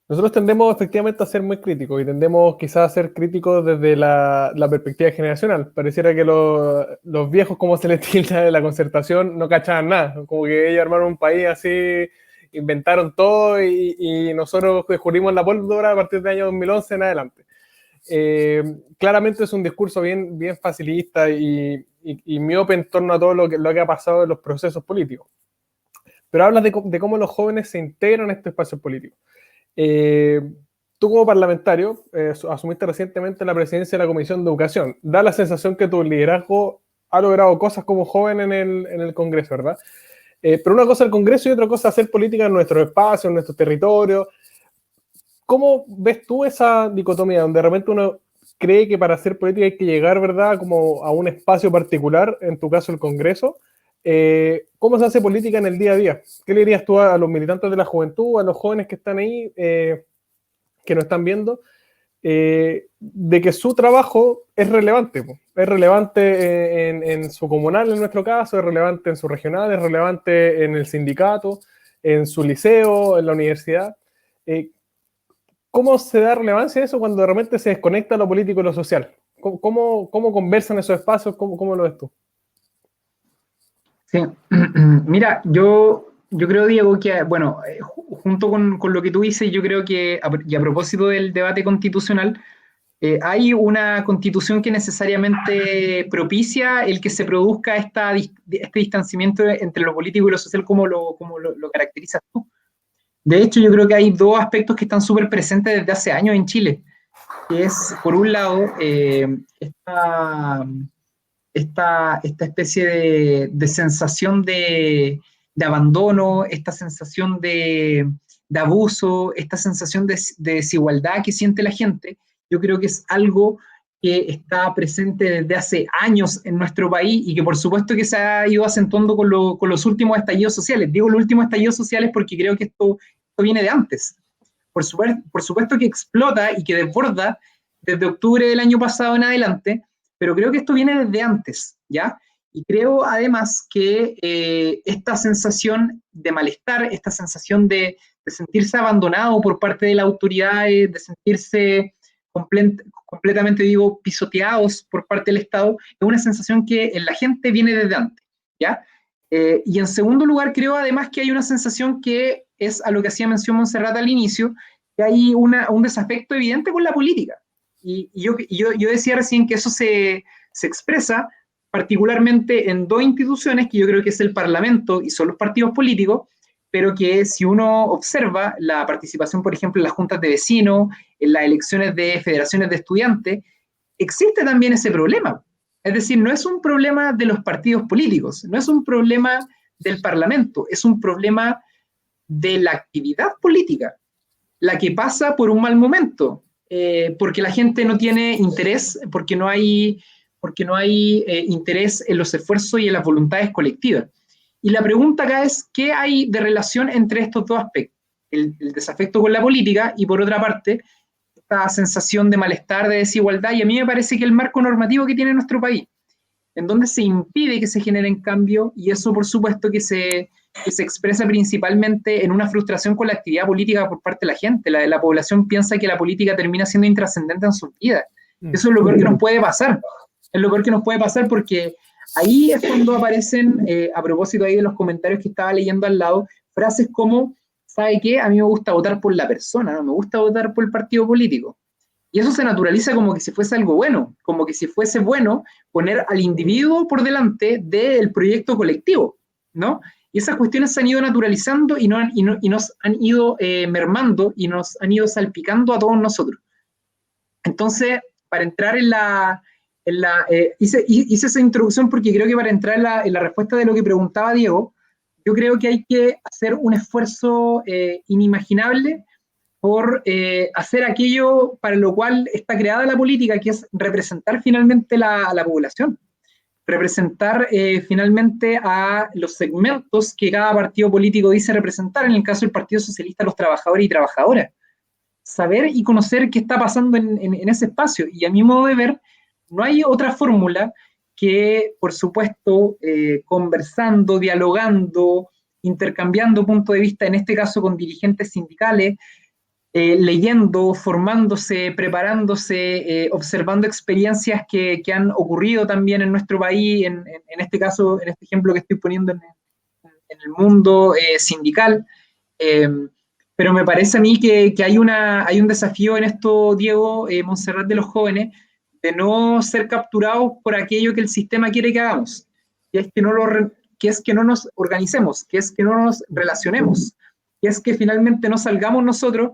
nosotros tendemos efectivamente a ser muy críticos y tendemos quizás a ser críticos desde la perspectiva generacional. Pareciera que los viejos, como se les tilda de la Concertación, no cachaban nada, como que ellos armaron un país así, inventaron todo y nosotros descubrimos la pólvora a partir del año 2011 en adelante. Claramente es un discurso bien facilista y miope en torno a todo lo que ha pasado en los procesos políticos. Pero hablas de cómo los jóvenes se integran a estos espacios políticos. Tú como parlamentario asumiste recientemente la presidencia de la Comisión de Educación. Da la sensación que tu liderazgo ha logrado cosas como joven en el Congreso, ¿verdad? Pero una cosa el Congreso y otra cosa hacer política en nuestros espacios, en nuestros territorios. ¿Cómo ves tú esa dicotomía donde de repente uno cree que para hacer política hay que llegar, ¿verdad?, como a un espacio particular, en tu caso el Congreso? ¿Cómo se hace política en el día a día? ¿Qué le dirías tú a los militantes de la juventud, a los jóvenes que están ahí, que nos están viendo, de que su trabajo es relevante? Es relevante en su comunal, en nuestro caso, es relevante en su regional, es relevante en el sindicato, en su liceo, en la universidad. ¿Cómo se da relevancia a eso cuando de repente se desconecta lo político y lo social? ¿Cómo conversan esos espacios? ¿Cómo lo ves tú? Sí, mira, yo creo, Diego, que, bueno, junto con lo que tú dices, yo creo que, y a propósito del debate constitucional, hay una constitución que necesariamente propicia el que se produzca este distanciamiento entre lo político y lo social como lo caracterizas tú. De hecho, yo creo que hay dos aspectos que están súper presentes desde hace años en Chile, que es, por un lado, esta especie de sensación de abandono, esta sensación de abuso, esta sensación de desigualdad que siente la gente. Yo creo que es algo que está presente desde hace años en nuestro país y que por supuesto que se ha ido acentuando con los últimos estallidos sociales. Digo los últimos estallidos sociales porque creo que esto viene de antes. Por supuesto que explota y que desborda desde octubre del año pasado en adelante, pero creo que esto viene desde antes, ¿ya? Y creo además que esta sensación de malestar, esta sensación de sentirse abandonado por parte de las autoridades, de sentirse completamente, digo, pisoteados por parte del Estado, es una sensación que en la gente viene desde antes, ¿ya? Y en segundo lugar, creo además que hay una sensación que es a lo que hacía mención Montserrat al inicio, que hay un desafecto evidente con la política. Y yo decía recién que eso se expresa particularmente en dos instituciones, que yo creo que es el Parlamento y son los partidos políticos, pero que si uno observa la participación, por ejemplo, en las juntas de vecinos, en las elecciones de federaciones de estudiantes, existe también ese problema. Es decir, no es un problema de los partidos políticos, no es un problema del Parlamento, es un problema de la actividad política, la que pasa por un mal momento, porque la gente no tiene interés, porque no hay interés en los esfuerzos y en las voluntades colectivas. Y la pregunta acá es, ¿qué hay de relación entre estos dos aspectos? El desafecto con la política y, por otra parte, esta sensación de malestar, de desigualdad, y a mí me parece que el marco normativo que tiene nuestro país, en donde se impide que se generen cambios, y eso, por supuesto, que se expresa principalmente en una frustración con la actividad política por parte de la gente. La población piensa que la política termina siendo intrascendente en sus vidas. Eso es lo peor que nos puede pasar. Es lo peor que nos puede pasar porque ahí es cuando aparecen, a propósito ahí de los comentarios que estaba leyendo al lado, frases como, ¿sabe qué? A mí me gusta votar por la persona, no me gusta votar por el partido político. Y eso se naturaliza como que si fuese algo bueno, como que si fuese bueno poner al individuo por delante del proyecto colectivo, ¿no? Y esas cuestiones se han ido naturalizando y nos han ido mermando y nos han ido salpicando a todos nosotros. Entonces, para entrar hice esa introducción porque creo que para entrar en la respuesta de lo que preguntaba Diego, yo creo que hay que hacer un esfuerzo inimaginable por hacer aquello para lo cual está creada la política, que es representar finalmente a la población, representar finalmente a los segmentos que cada partido político dice representar, en el caso del Partido Socialista, los trabajadores y trabajadoras. Saber y conocer qué está pasando en ese espacio. Y a mi modo de ver, no hay otra fórmula que, por supuesto, conversando, dialogando, intercambiando puntos de vista, en este caso con dirigentes sindicales, leyendo, formándose, preparándose, observando experiencias que han ocurrido también en nuestro país, en este caso, en este ejemplo que estoy poniendo en el mundo sindical. Pero me parece a mí que hay un desafío en esto, Diego, Montserrat, de los jóvenes, de no ser capturados por aquello que el sistema quiere que hagamos, que es que no nos organicemos, que es que no nos relacionemos, que es que finalmente no salgamos nosotros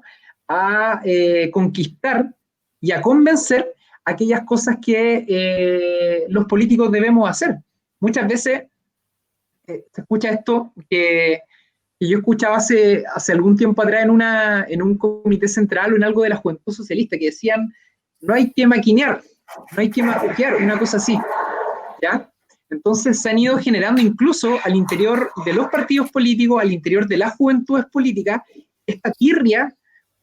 a conquistar y a convencer aquellas cosas que los políticos debemos hacer. Muchas veces se escucha esto que yo escuchaba hace algún tiempo atrás en un comité central o en algo de la Juventud Socialista, que decían, no hay que maquinear, no hay que maquillar, una cosa así, ¿ya? Entonces se han ido generando incluso al interior de los partidos políticos, al interior de las juventudes políticas, esta tirria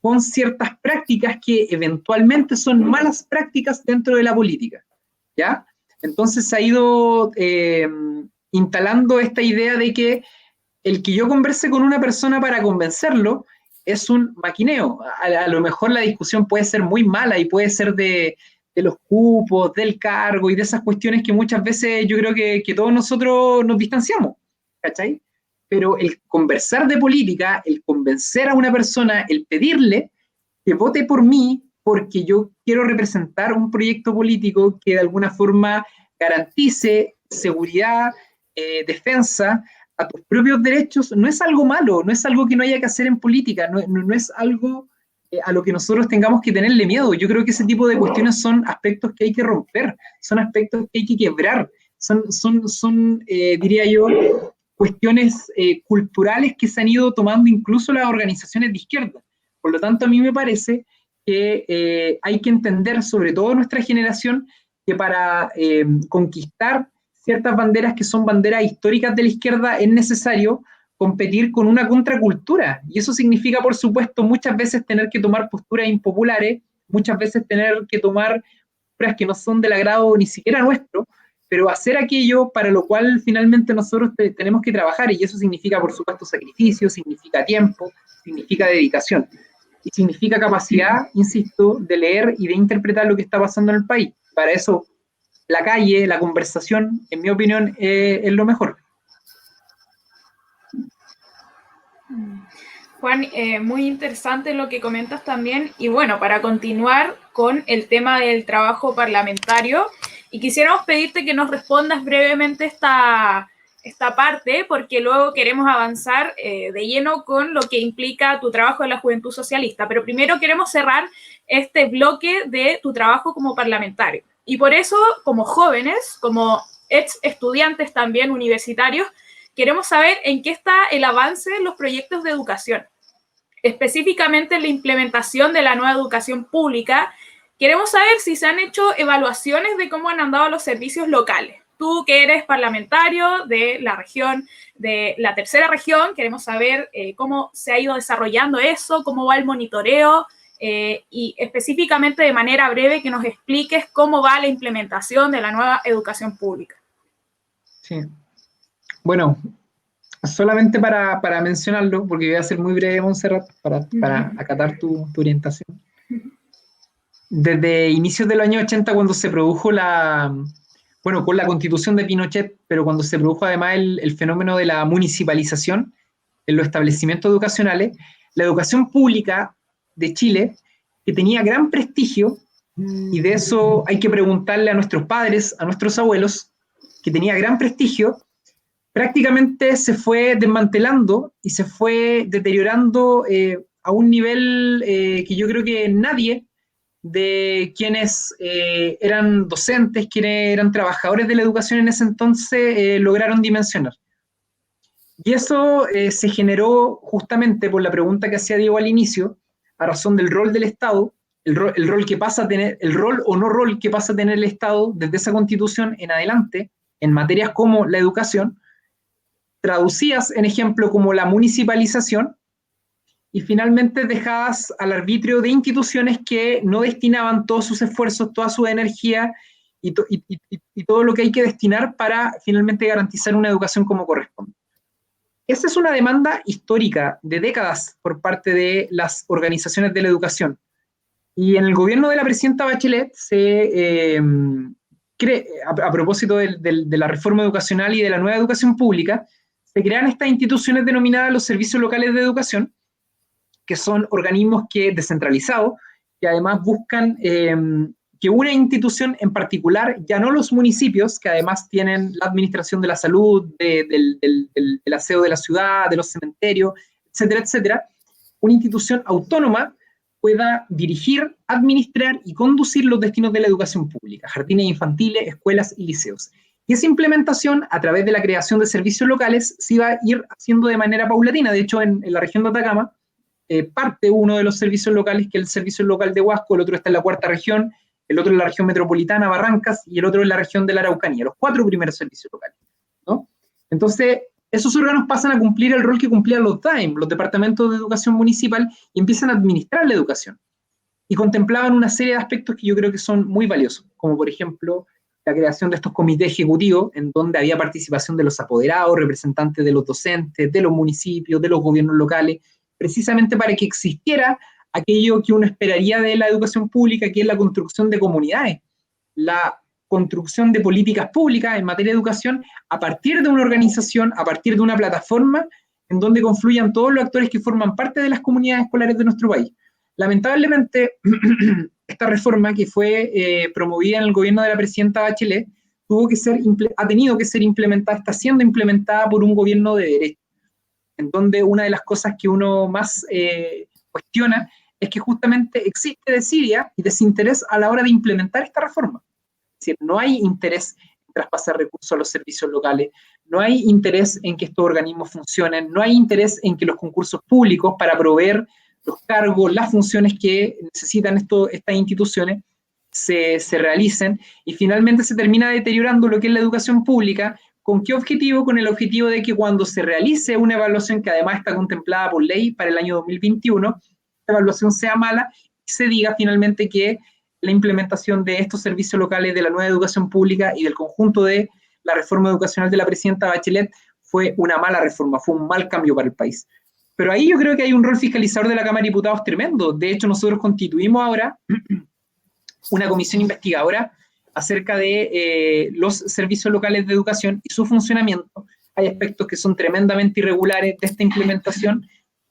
con ciertas prácticas que eventualmente son malas prácticas dentro de la política, ¿ya? Entonces se ha ido instalando esta idea de que el que yo converse con una persona para convencerlo es un maquineo. A lo mejor la discusión puede ser muy mala y puede ser de los cupos, del cargo y de esas cuestiones que muchas veces yo creo que todos nosotros nos distanciamos, ¿cachai? Pero el conversar de política, el convencer a una persona, el pedirle que vote por mí, porque yo quiero representar un proyecto político que de alguna forma garantice seguridad, defensa a tus propios derechos, no es algo malo, no es algo que no haya que hacer en política, no es algo a lo que nosotros tengamos que tenerle miedo. Yo creo que ese tipo de cuestiones son aspectos que hay que romper, son aspectos que hay que quebrar, son diría yo, cuestiones culturales que se han ido tomando incluso las organizaciones de izquierda. Por lo tanto, a mí me parece que hay que entender, sobre todo nuestra generación, que para conquistar ciertas banderas que son banderas históricas de la izquierda es necesario competir con una contracultura. Y eso significa, por supuesto, muchas veces tener que tomar posturas impopulares, muchas veces tener que tomar posturas que no son del agrado ni siquiera nuestro, pero hacer aquello para lo cual finalmente nosotros tenemos que trabajar, y eso significa, por supuesto, sacrificio, significa tiempo, significa dedicación, y significa capacidad, insisto, de leer y de interpretar lo que está pasando en el país. Para eso, la calle, la conversación, en mi opinión, es lo mejor. Juan, muy interesante lo que comentas también. Y bueno, para continuar con el tema del trabajo parlamentario, y quisiéramos pedirte que nos respondas brevemente esta parte, porque luego queremos avanzar de lleno con lo que implica tu trabajo en la Juventud Socialista. Pero primero queremos cerrar este bloque de tu trabajo como parlamentario. Y por eso, como jóvenes, como ex estudiantes también universitarios, queremos saber en qué está el avance en los proyectos de educación, específicamente en la implementación de la nueva educación pública. Queremos saber si se han hecho evaluaciones de cómo han andado los servicios locales. Tú, que eres parlamentario de la región, de la tercera región, queremos saber cómo se ha ido desarrollando eso, cómo va el monitoreo, y específicamente de manera breve que nos expliques cómo va la implementación de la nueva educación pública. Sí. Bueno, solamente para mencionarlo, porque voy a ser muy breve, Montserrat, para acatar tu orientación. Desde inicios del año 80, cuando se produjo con la constitución de Pinochet, pero cuando se produjo además el fenómeno de la municipalización en los establecimientos educacionales, la educación pública de Chile, que tenía gran prestigio, y de eso hay que preguntarle a nuestros padres, a nuestros abuelos, que tenía gran prestigio, prácticamente se fue desmantelando y se fue deteriorando a un nivel que yo creo que nadie de quienes eran docentes, quienes eran trabajadores de la educación en ese entonces, lograron dimensionar. Y eso se generó justamente por la pregunta que hacía Diego al inicio, a razón del rol del Estado, el rol que pasa a tener, el rol o no rol que pasa a tener el Estado desde esa Constitución en adelante, en materias como la educación, traducidas en ejemplo como la municipalización, y finalmente dejadas al arbitrio de instituciones que no destinaban todos sus esfuerzos, toda su energía y todo lo que hay que destinar para finalmente garantizar una educación como corresponde. Esa es una demanda histórica de décadas por parte de las organizaciones de la educación. Y en el gobierno de la presidenta Bachelet a propósito de la reforma educacional y de la nueva educación pública, se crean estas instituciones denominadas los servicios locales de educación, que son organismos descentralizados, que además buscan que una institución en particular, ya no los municipios, que además tienen la administración de la salud, del aseo de la ciudad, de los cementerios, etcétera, etcétera, una institución autónoma pueda dirigir, administrar y conducir los destinos de la educación pública, jardines infantiles, escuelas y liceos. Y esa implementación, a través de la creación de servicios locales, se iba a ir haciendo de manera paulatina. De hecho, en la región de Atacama, parte uno de los servicios locales, que es el servicio local de Huasco, el otro está en la cuarta región, el otro en la región metropolitana, Barrancas, y el otro en la región de la Araucanía, los 4 primeros servicios locales, ¿no? Entonces, esos órganos pasan a cumplir el rol que cumplían los DAEM, los departamentos de educación municipal, y empiezan a administrar la educación. Y contemplaban una serie de aspectos que yo creo que son muy valiosos, como por ejemplo la creación de estos comités ejecutivos, en donde había participación de los apoderados, representantes de los docentes, de los municipios, de los gobiernos locales, precisamente para que existiera aquello que uno esperaría de la educación pública, que es la construcción de comunidades, la construcción de políticas públicas en materia de educación a partir de una organización, a partir de una plataforma en donde confluyan todos los actores que forman parte de las comunidades escolares de nuestro país. Lamentablemente, esta reforma que fue promovida en el gobierno de la presidenta Bachelet ha tenido que ser implementada, está siendo implementada por un gobierno de derecha, en donde una de las cosas que uno más cuestiona es que justamente existe desidia y desinterés a la hora de implementar esta reforma. Es decir, no hay interés en traspasar recursos a los servicios locales, no hay interés en que estos organismos funcionen, no hay interés en que los concursos públicos para proveer los cargos, las funciones que necesitan estas instituciones se realicen, y finalmente se termina deteriorando lo que es la educación pública. ¿Con qué objetivo? Con el objetivo de que cuando se realice una evaluación que además está contemplada por ley para el año 2021, la evaluación sea mala y se diga finalmente que la implementación de estos servicios locales, de la nueva educación pública y del conjunto de la reforma educacional de la presidenta Bachelet fue una mala reforma, fue un mal cambio para el país. Pero ahí yo creo que hay un rol fiscalizador de la Cámara de Diputados tremendo. De hecho, nosotros constituimos ahora una comisión investigadora acerca de los servicios locales de educación y su funcionamiento. Hay aspectos que son tremendamente irregulares de esta implementación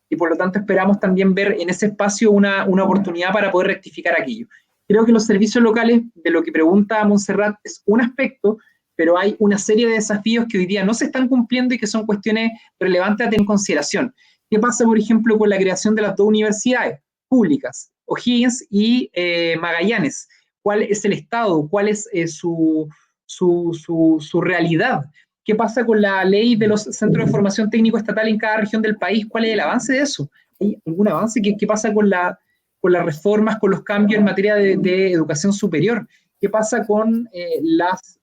y por lo tanto esperamos también ver en ese espacio una oportunidad para poder rectificar aquello. Creo que los servicios locales, de lo que pregunta Montserrat, es un aspecto, pero hay una serie de desafíos que hoy día no se están cumpliendo y que son cuestiones relevantes a tener en consideración. ¿Qué pasa, por ejemplo, con la creación de las dos universidades públicas, O'Higgins y Magallanes? ¿Cuál es el estado? ¿Cuál es su realidad? ¿Qué pasa con la ley de los centros de formación técnico estatal en cada región del país? ¿Cuál es el avance de eso? ¿Hay algún avance? ¿Qué pasa con las reformas, con los cambios en materia de educación superior? ¿Qué pasa con las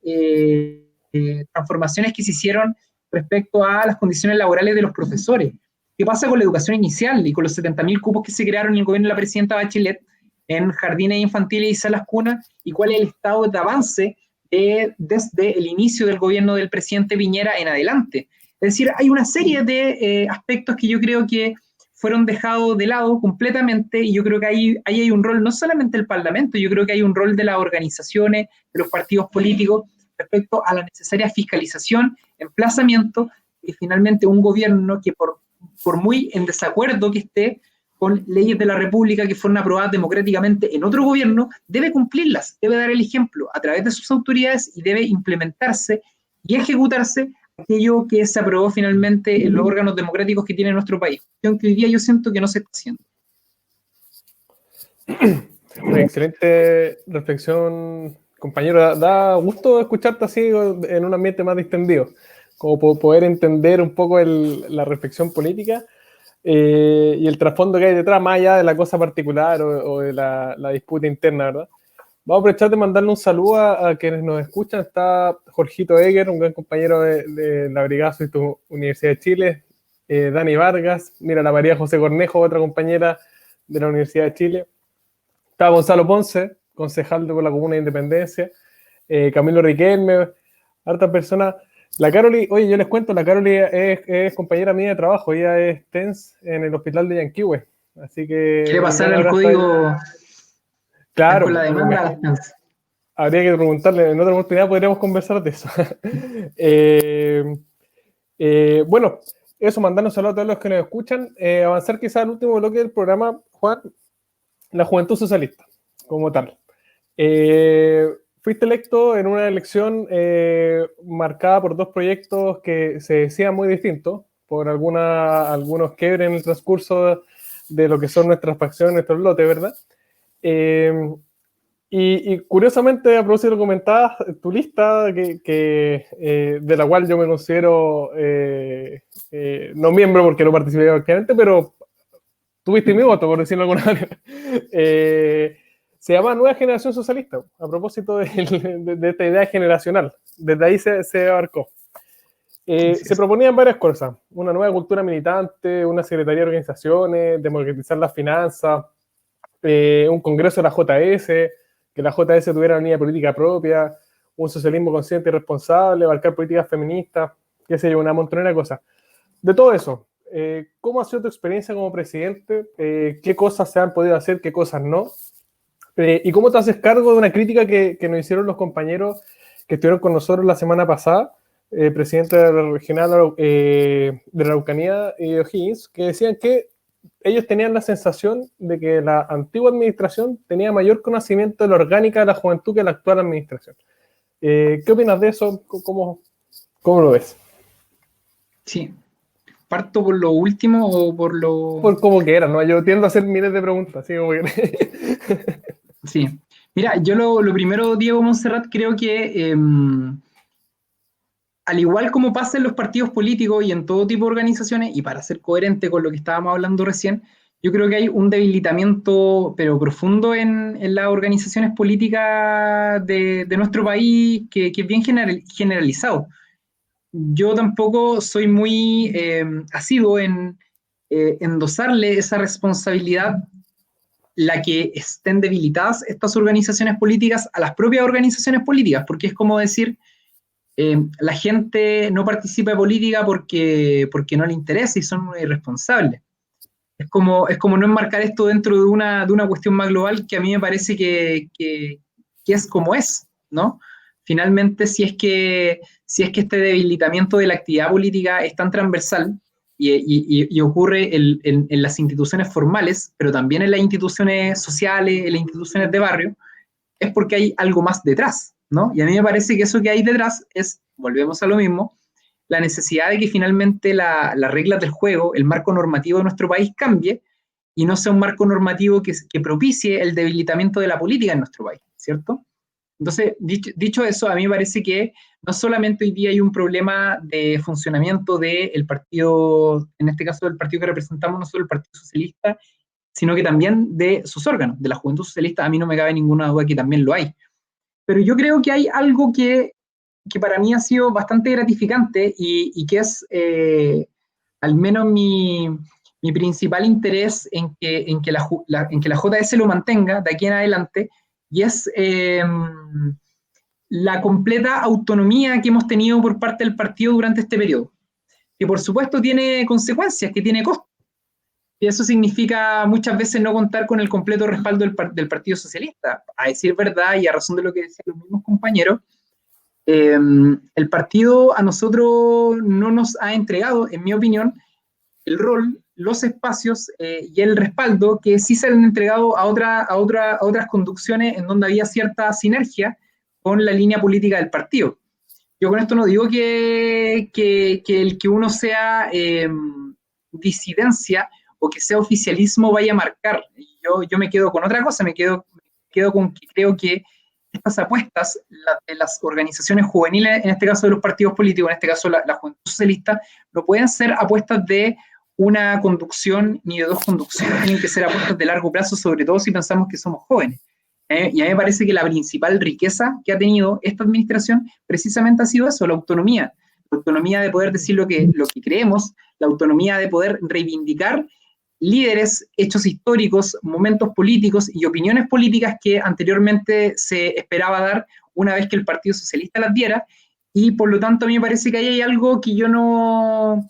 transformaciones que se hicieron respecto a las condiciones laborales de los profesores? ¿Qué pasa con la educación inicial y con los 70.000 cupos que se crearon en el gobierno de la presidenta Bachelet en jardines infantiles y salas cunas? ¿Y cuál es el estado de avance desde el inicio del gobierno del presidente Piñera en adelante? Es decir, hay una serie de aspectos que yo creo que fueron dejados de lado completamente, y yo creo que ahí hay un rol no solamente del Parlamento, yo creo que hay un rol de las organizaciones, de los partidos políticos, respecto a la necesaria fiscalización, emplazamiento, y finalmente un gobierno que por muy en desacuerdo que esté con leyes de la República que fueron aprobadas democráticamente en otro gobierno, debe cumplirlas, debe dar el ejemplo a través de sus autoridades y debe implementarse y ejecutarse aquello que se aprobó finalmente en los órganos democráticos que tiene nuestro país, aunque hoy día yo siento que no se está haciendo. Una excelente reflexión, compañero. Da gusto escucharte así en un ambiente más distendido, como poder entender un poco la reflexión política y el trasfondo que hay detrás, más allá de la cosa particular o de la disputa interna, ¿verdad? Vamos a aprovechar de mandarle un saludo a quienes nos escuchan. Está Jorgito Egger, un gran compañero de la Brigada Suizo Universidad de Chile, Dani Vargas, mira, la María José Cornejo, otra compañera de la Universidad de Chile. Está Gonzalo Ponce, concejal de la Comuna de Independencia, Camilo Riquelme, hartas personas. La Caroli, oye, yo les cuento, la Caroli es compañera mía de trabajo, ella es TENS en el hospital de Yanquihue, así que... ¿Quiere pasar el código? Claro, con la demanda. Habría que preguntarle, en otra oportunidad podríamos conversar de eso. Bueno, eso, mandarnos saludos a todos los que nos escuchan. Avanzar quizás al último bloque del programa, Juan, la Juventud Socialista, como tal. Fuiste electo en una elección marcada por dos proyectos que se decían muy distintos, por algunos quiebres en el transcurso de lo que son nuestras facciones, nuestros lotes, ¿verdad? Y curiosamente, a propósito de lo que comentabas, tu lista, de la cual yo me considero no miembro porque no participé activamente, pero tuviste mi voto, por decirlo de alguna manera. Se llama Nueva Generación Socialista, a propósito de esta idea generacional. Desde ahí se abarcó. Se proponían varias cosas: una nueva cultura militante, una secretaría de organizaciones, democratizar las finanzas, un congreso de la JS, que la JS tuviera una línea política propia, un socialismo consciente y responsable, abarcar políticas feministas, qué sé yo, una montonera de cosas. De todo eso, ¿cómo ha sido tu experiencia como presidente? ¿Qué cosas se han podido hacer, qué cosas no? ¿Y cómo te haces cargo de una crítica que nos hicieron los compañeros que estuvieron con nosotros la semana pasada, presidente de la regional de la Araucanía y de O'Higgins, que decían que ellos tenían la sensación de que la antigua administración tenía mayor conocimiento de la orgánica de la juventud que la actual administración. ¿Qué opinas de eso? ¿Cómo lo ves? Sí. ¿Parto por lo último o por lo...? Por cómo que era, ¿no? Yo tiendo a hacer miles de preguntas, ¿sí? Como que... Sí. Mira, yo lo primero, Diego Montserrat, creo que al igual como pasa en los partidos políticos y en todo tipo de organizaciones, y para ser coherente con lo que estábamos hablando recién, yo creo que hay un debilitamiento, pero profundo en las organizaciones políticas de nuestro país que es bien generalizado. Yo tampoco soy muy asiduo en endosarle esa responsabilidad, la que estén debilitadas estas organizaciones políticas, a las propias organizaciones políticas, porque es como decir, la gente no participa de política porque no le interesa y son irresponsables. Es como no enmarcar esto dentro de una cuestión más global que a mí me parece que es como es, ¿no? Finalmente, si es que este debilitamiento de la actividad política es tan transversal y ocurre en las instituciones formales, pero también en las instituciones sociales, en las instituciones de barrio, es porque hay algo más detrás, ¿no? Y a mí me parece que eso que hay detrás es, volvemos a lo mismo, la necesidad de que finalmente las reglas del juego, el marco normativo de nuestro país cambie y no sea un marco normativo que propicie el debilitamiento de la política en nuestro país, ¿cierto? Entonces, dicho eso, a mí me parece que no solamente hoy día hay un problema de funcionamiento del partido, en este caso del partido que representamos nosotros, el Partido Socialista, sino que también de sus órganos, de la Juventud Socialista. A mí no me cabe ninguna duda que también lo hay. Pero yo creo que hay algo que para mí ha sido bastante gratificante y que es al menos mi principal interés en que la JS lo mantenga de aquí en adelante, y es la completa autonomía que hemos tenido por parte del partido durante este periodo, que por supuesto tiene consecuencias, que tiene costos. Y eso significa muchas veces no contar con el completo respaldo del Partido Socialista. A decir verdad y a razón de lo que decían los mismos compañeros, el partido a nosotros no nos ha entregado, en mi opinión, el rol, los espacios y el respaldo que sí se han entregado a otras conducciones en donde había cierta sinergia con la línea política del partido. Yo con esto no digo que el que uno sea disidencia o que sea oficialismo vaya a marcar. Yo me quedo con otra cosa, me quedo con que creo que estas apuestas de las organizaciones juveniles, en este caso de los partidos políticos, en este caso la Juventud Socialista, no pueden ser apuestas de una conducción ni de dos conducciones, tienen que ser apuestas de largo plazo, sobre todo si pensamos que somos jóvenes. Y a mí me parece que la principal riqueza que ha tenido esta administración precisamente ha sido eso, la autonomía de poder decir lo que creemos, la autonomía de poder reivindicar líderes, hechos históricos, momentos políticos y opiniones políticas que anteriormente se esperaba dar una vez que el Partido Socialista las diera, y por lo tanto a mí me parece que ahí hay algo que yo no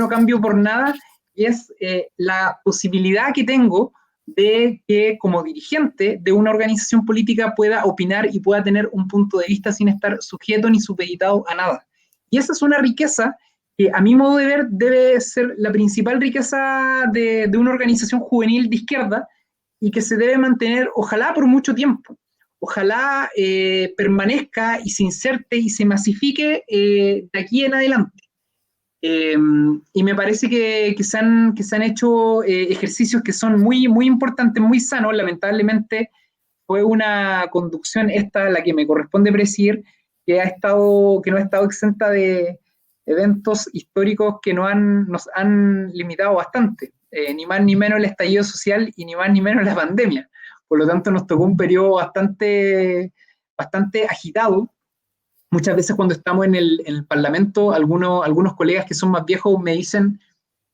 cambio por nada, y es la posibilidad que tengo de que como dirigente de una organización política pueda opinar y pueda tener un punto de vista sin estar sujeto ni supeditado a nada. Y esa es una riqueza que a mi modo de ver debe ser la principal riqueza de una organización juvenil de izquierda y que se debe mantener, ojalá por mucho tiempo. Ojalá permanezca y se inserte y se masifique de aquí en adelante. Y me parece que se han hecho ejercicios que son muy, muy importantes, muy sanos. Lamentablemente fue una conducción esta, la que me corresponde presidir, que no ha estado exenta de eventos históricos que nos han limitado bastante, ni más ni menos el estallido social y ni más ni menos la pandemia. Por lo tanto, nos tocó un periodo bastante agitado. Muchas veces cuando estamos en el Parlamento, algunos colegas que son más viejos me dicen: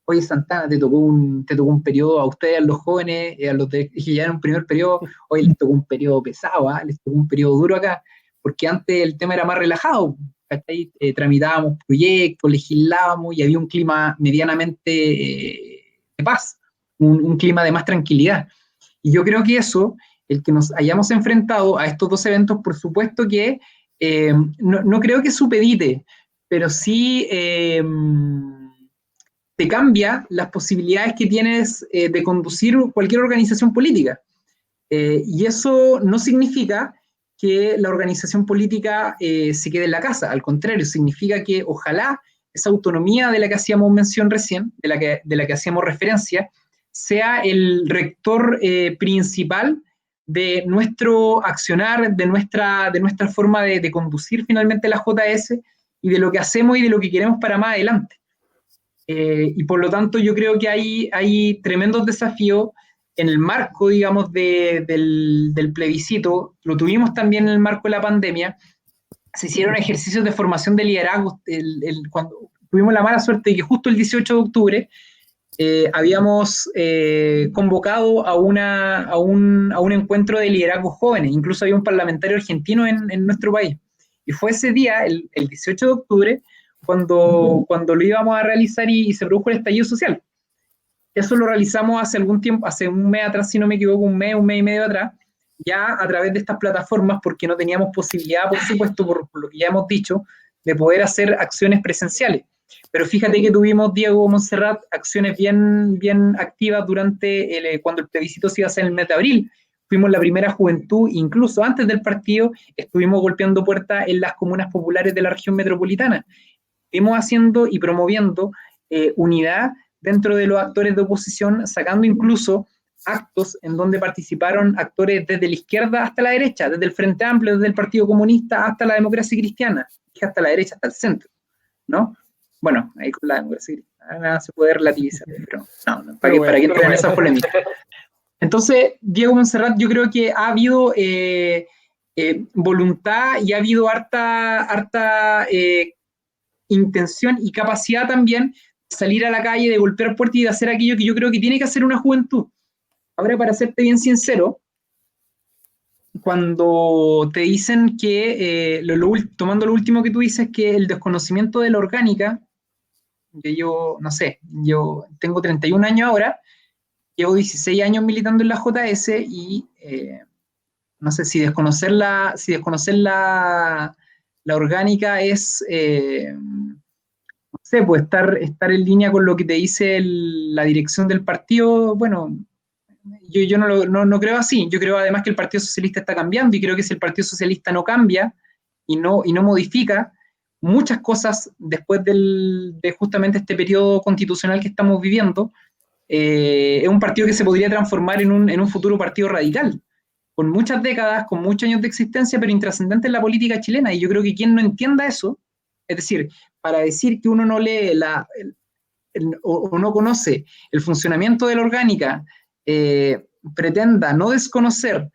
oye, Santana, te tocó un periodo a ustedes, a los jóvenes, a los que ya en un primer periodo, oye, les tocó un periodo pesado, les tocó un periodo duro acá, porque antes el tema era más relajado. Tramitábamos proyectos, legislábamos y había un clima medianamente de paz, un clima de más tranquilidad. Y yo creo que eso, el que nos hayamos enfrentado a estos dos eventos, por supuesto que no creo que supedite, pero sí te cambia las posibilidades que tienes de conducir cualquier organización política. Y eso no significa que la organización política se quede en la casa, al contrario, significa que ojalá esa autonomía de la que hacíamos mención recién, de la que hacíamos referencia, sea el rector principal de nuestro accionar, de nuestra forma de conducir finalmente la JS y de lo que hacemos y de lo que queremos para más adelante. Y por lo tanto yo creo que hay tremendos desafíos en el marco, digamos, del plebiscito. Lo tuvimos también en el marco de la pandemia. Se hicieron ejercicios de formación de liderazgo. Cuando tuvimos la mala suerte de que justo el 18 de octubre habíamos convocado a un encuentro de liderazgos jóvenes. Incluso había un parlamentario argentino en nuestro país. Y fue ese día, el 18 de octubre, cuando lo íbamos a realizar y se produjo el estallido social. Eso lo realizamos hace algún tiempo, hace un mes atrás, si no me equivoco, un mes y medio atrás, ya a través de estas plataformas, porque no teníamos posibilidad, por supuesto, por lo que ya hemos dicho, de poder hacer acciones presenciales. Pero fíjate que tuvimos, Diego, Montserrat, acciones bien activas durante cuando el plebiscito se iba a hacer en el mes de abril. Fuimos la primera juventud, incluso antes del partido, estuvimos golpeando puertas en las comunas populares de la región metropolitana. Estuvimos haciendo y promoviendo unidad dentro de los actores de oposición, sacando incluso actos en donde participaron actores desde la izquierda hasta la derecha, desde el Frente Amplio, desde el Partido Comunista hasta la Democracia Cristiana, y hasta la derecha, hasta el centro, ¿no? Bueno, ahí con la Democracia Cristiana se puede relativizar, pero no, para que crean esas polémicas. Entonces, Diego Montserrat, yo creo que ha habido voluntad y ha habido harta intención y capacidad también de salir a la calle, de golpear puertas y de hacer aquello que yo creo que tiene que hacer una juventud. Ahora, para serte bien sincero, cuando te dicen que, tomando lo último que tú dices, que el desconocimiento de la orgánica, que yo, no sé, yo tengo 31 años ahora, llevo 16 años militando en la JS y no sé, si desconocer la orgánica es, no sé, pues estar en línea con lo que te dice la dirección del partido, bueno, yo no creo así. Yo creo además que el Partido Socialista está cambiando y creo que si el Partido Socialista no cambia y no modifica muchas cosas después de justamente este periodo constitucional que estamos viviendo, es un partido que se podría transformar en un futuro partido radical, con muchas décadas, con muchos años de existencia, pero intrascendente en la política chilena. Y yo creo que quien no entienda eso, es decir, para decir que uno no lee o no conoce el funcionamiento de la orgánica, pretenda no desconocer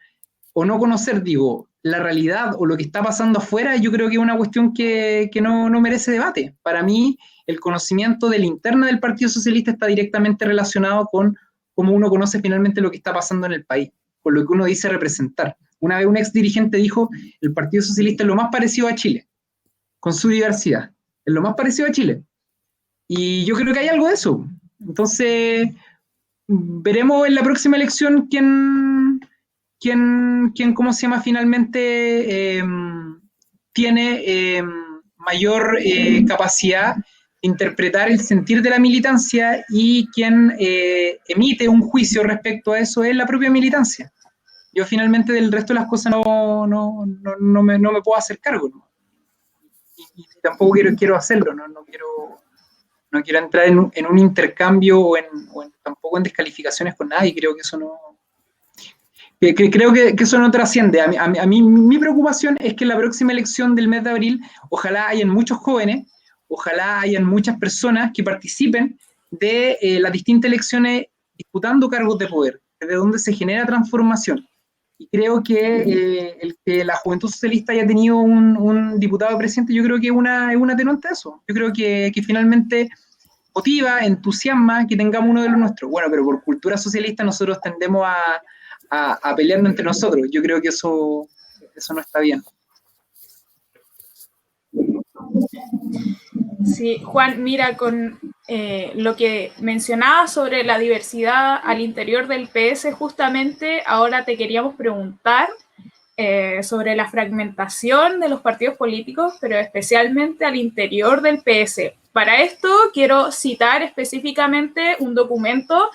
o no conocer, digo, la realidad o lo que está pasando afuera, yo creo que es una cuestión que no merece debate. Para mí, el conocimiento de la interna del Partido Socialista está directamente relacionado con cómo uno conoce finalmente lo que está pasando en el país, con lo que uno dice representar. Una vez un ex dirigente dijo, el Partido Socialista es lo más parecido a Chile, con su diversidad, es lo más parecido a Chile. Y yo creo que hay algo de eso. Entonces, veremos en la próxima elección quién ¿cómo se llama? Finalmente tiene mayor capacidad de interpretar el sentir de la militancia, y quien emite un juicio respecto a eso es la propia militancia. Yo finalmente del resto de las cosas no me puedo hacer cargo, ¿no? Y tampoco quiero hacerlo, no quiero entrar en un intercambio o tampoco en descalificaciones con nadie. Creo que eso no... Creo que eso no trasciende. A mí mi preocupación es que en la próxima elección del mes de abril, ojalá hayan muchos jóvenes, ojalá hayan muchas personas que participen de las distintas elecciones disputando cargos de poder, desde donde se genera transformación. Y creo que el que la Juventud Socialista haya tenido un diputado presidente, yo creo que es una atenuante de eso. Yo creo que finalmente motiva, entusiasma que tengamos uno de los nuestros. Bueno, pero por cultura socialista nosotros tendemos a pelearnos entre nosotros. Yo creo que eso no está bien. Sí, Juan, mira, con lo que mencionabas sobre la diversidad al interior del PS, justamente ahora te queríamos preguntar sobre la fragmentación de los partidos políticos, pero especialmente al interior del PS. Para esto quiero citar específicamente un documento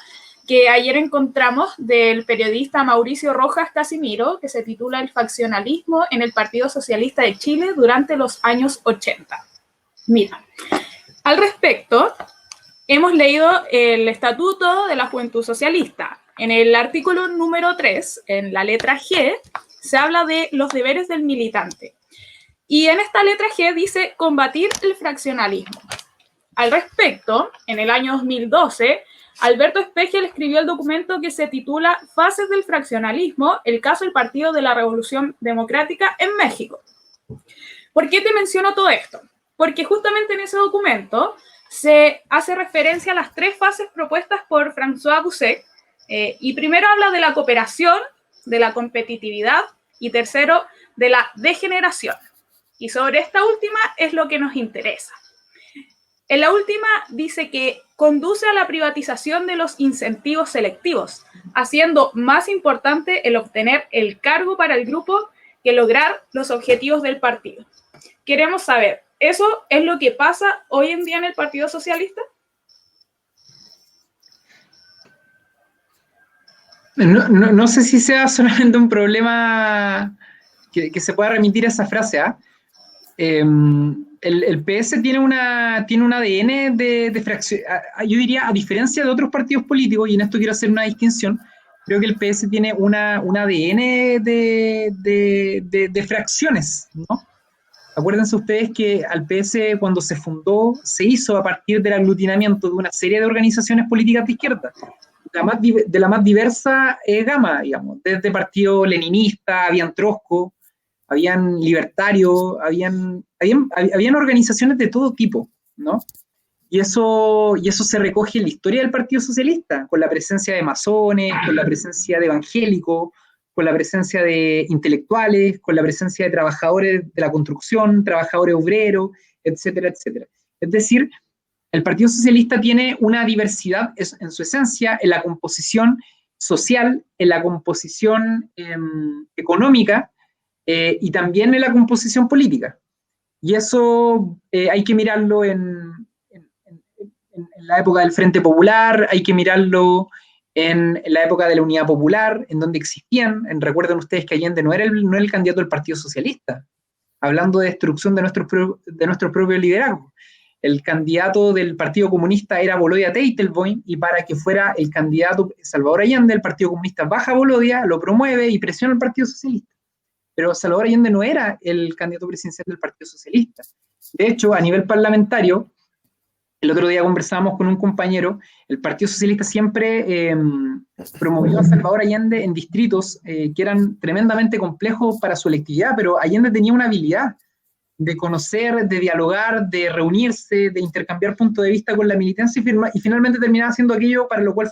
que ayer encontramos del periodista Mauricio Rojas Casimiro, que se titula El faccionalismo en el Partido Socialista de Chile durante los años 80. Mira, al respecto, hemos leído el Estatuto de la Juventud Socialista. En el artículo número 3, en la letra G, se habla de los deberes del militante. Y en esta letra G dice combatir el fraccionalismo. Al respecto, en el año 2012, Alberto Espejel escribió el documento que se titula Fases del fraccionalismo, el caso del Partido de la Revolución Democrática en México. ¿Por qué te menciono todo esto? Porque justamente en ese documento se hace referencia a las 3 fases propuestas por François Boussec, y primero habla de la cooperación, de la competitividad y tercero, de la degeneración. Y sobre esta última es lo que nos interesa. En la última dice que conduce a la privatización de los incentivos selectivos, haciendo más importante el obtener el cargo para el grupo que lograr los objetivos del partido. Queremos saber, ¿eso es lo que pasa hoy en día en el Partido Socialista? No sé si sea solamente un problema que se pueda remitir a esa frase, ¿ah? El PS tiene un ADN de fracción. Yo diría, a diferencia de otros partidos políticos, y en esto quiero hacer una distinción, creo que el PS tiene un ADN de fracciones, ¿no? Acuérdense ustedes que al PS, cuando se fundó, se hizo a partir del aglutinamiento de una serie de organizaciones políticas de izquierda, de la más diversa gama, digamos, desde partido leninista, habían trotsko, habían libertarios, habían organizaciones de todo tipo, ¿no? Y eso se recoge en la historia del Partido Socialista, con la presencia de masones, con la presencia de evangélicos, con la presencia de intelectuales, con la presencia de trabajadores de la construcción, trabajadores obreros, etcétera, etcétera. Es decir, el Partido Socialista tiene una diversidad en su esencia, en la composición social, en la composición económica, y también en la composición política. Y eso hay que mirarlo en la época del Frente Popular, hay que mirarlo en la época de la Unidad Popular, en donde existían, recuerden ustedes que Allende no era el candidato del Partido Socialista, hablando de destrucción de nuestro propio liderazgo. El candidato del Partido Comunista era Bolodia Teitelboim, y para que fuera el candidato Salvador Allende, el Partido Comunista baja a Bolodia, lo promueve y presiona al Partido Socialista. Pero Salvador Allende no era el candidato presidencial del Partido Socialista. De hecho, a nivel parlamentario, el otro día conversábamos con un compañero, el Partido Socialista siempre promovió a Salvador Allende en distritos que eran tremendamente complejos para su electividad, pero Allende tenía una habilidad de conocer, de dialogar, de reunirse, de intercambiar puntos de vista con la militancia y finalmente terminaba haciendo aquello para lo cual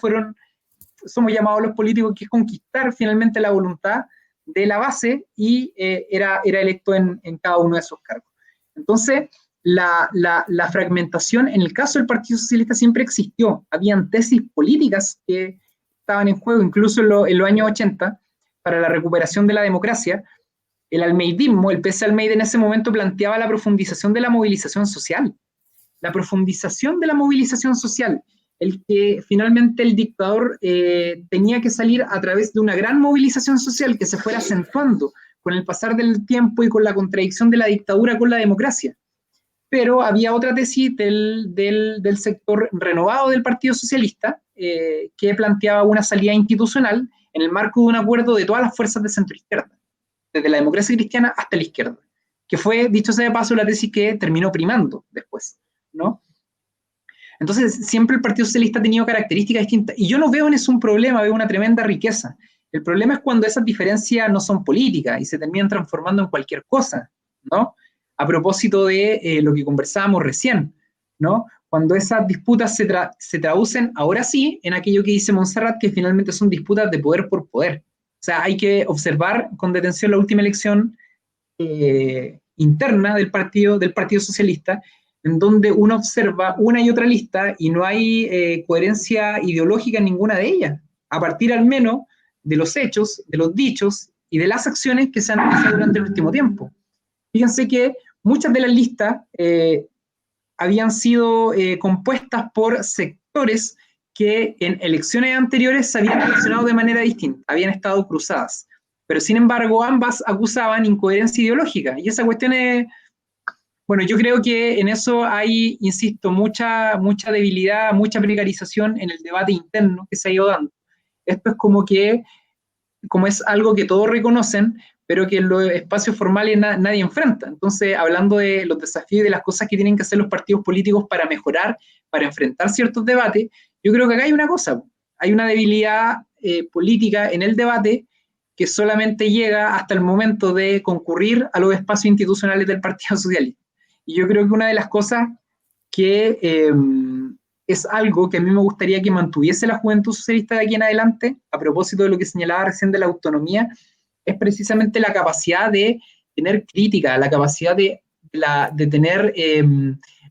somos llamados los políticos, que es conquistar finalmente la voluntad de la base, y era electo en cada uno de esos cargos. Entonces, la fragmentación en el caso del Partido Socialista siempre existió. Habían tesis políticas que estaban en juego, incluso en los años 80, para la recuperación de la democracia. El almeidismo, el PS Almeida en ese momento planteaba la profundización de la movilización social. La profundización de la movilización social, el que finalmente el dictador tenía que salir a través de una gran movilización social que se fuera acentuando con el pasar del tiempo y con la contradicción de la dictadura con la democracia. Pero había otra tesis del sector renovado del Partido Socialista que planteaba una salida institucional en el marco de un acuerdo de todas las fuerzas de centroizquierda, desde la democracia cristiana hasta la izquierda, que fue, dicho sea de paso, la tesis que terminó primando después, ¿no? Entonces, siempre el Partido Socialista ha tenido características distintas, y yo no veo en eso un problema, veo una tremenda riqueza. El problema es cuando esas diferencias no son políticas y se terminan transformando en cualquier cosa, ¿no? A propósito de lo que conversábamos recién, ¿no? Cuando esas disputas se traducen, ahora sí, en aquello que dice Montserrat, que finalmente son disputas de poder por poder. O sea, hay que observar con detención la última elección interna del Partido Socialista, en donde uno observa una y otra lista y no hay coherencia ideológica en ninguna de ellas, a partir al menos de los hechos, de los dichos y de las acciones que se han realizado durante el último tiempo. Fíjense que muchas de las listas habían sido compuestas por sectores que en elecciones anteriores se habían relacionado de manera distinta, habían estado cruzadas. Pero sin embargo, ambas acusaban incoherencia ideológica. Y esa cuestión es, bueno, yo creo que en eso hay, insisto, mucha debilidad, mucha precarización en el debate interno que se ha ido dando. Esto es como es algo que todos reconocen, pero que en los espacios formales nadie enfrenta. Entonces, hablando de los desafíos y de las cosas que tienen que hacer los partidos políticos para mejorar, para enfrentar ciertos debates, yo creo que acá hay una cosa, hay una debilidad política en el debate que solamente llega hasta el momento de concurrir a los espacios institucionales del Partido Socialista. Y yo creo que una de las cosas que es algo que a mí me gustaría que mantuviese la Juventud Socialista de aquí en adelante, a propósito de lo que señalaba recién de la autonomía, es precisamente la capacidad de tener crítica, la capacidad de tener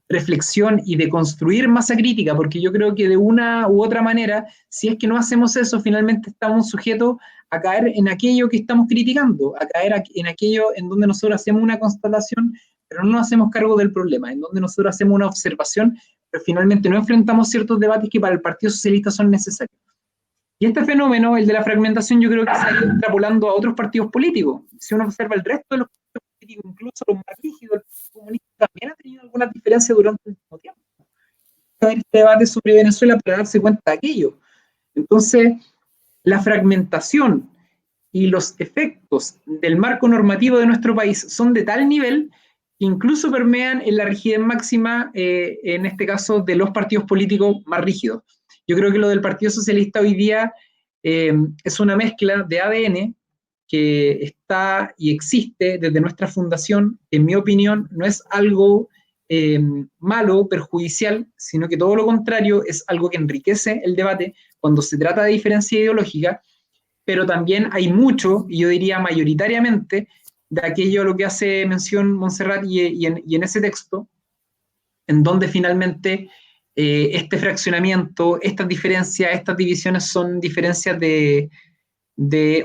reflexión y de construir masa crítica, porque yo creo que de una u otra manera, si es que no hacemos eso, finalmente estamos sujetos a caer en aquello que estamos criticando, a caer en aquello en donde nosotros hacemos una constatación, pero no nos hacemos cargo del problema, en donde nosotros hacemos una observación, pero finalmente no enfrentamos ciertos debates que para el Partido Socialista son necesarios. Y este fenómeno, el de la fragmentación, yo creo que se ha ido extrapolando a otros partidos políticos. Si uno observa el resto de los partidos políticos, incluso los más rígidos, el Partido Comunista también ha tenido algunas diferencias durante el último tiempo. Este debate sobre Venezuela para darse cuenta de aquello. Entonces, la fragmentación y los efectos del marco normativo de nuestro país son de tal nivel que incluso permean en la rigidez máxima, en este caso, de los partidos políticos más rígidos. Yo creo que lo del Partido Socialista hoy día es una mezcla de ADN que está y existe desde nuestra fundación. En mi opinión, no es algo malo, perjudicial, sino que todo lo contrario, es algo que enriquece el debate cuando se trata de diferencia ideológica, pero también hay mucho, y yo diría mayoritariamente, de aquello a lo que hace mención Montserrat y en ese texto, en donde finalmente este fraccionamiento, estas diferencias, estas divisiones son diferencias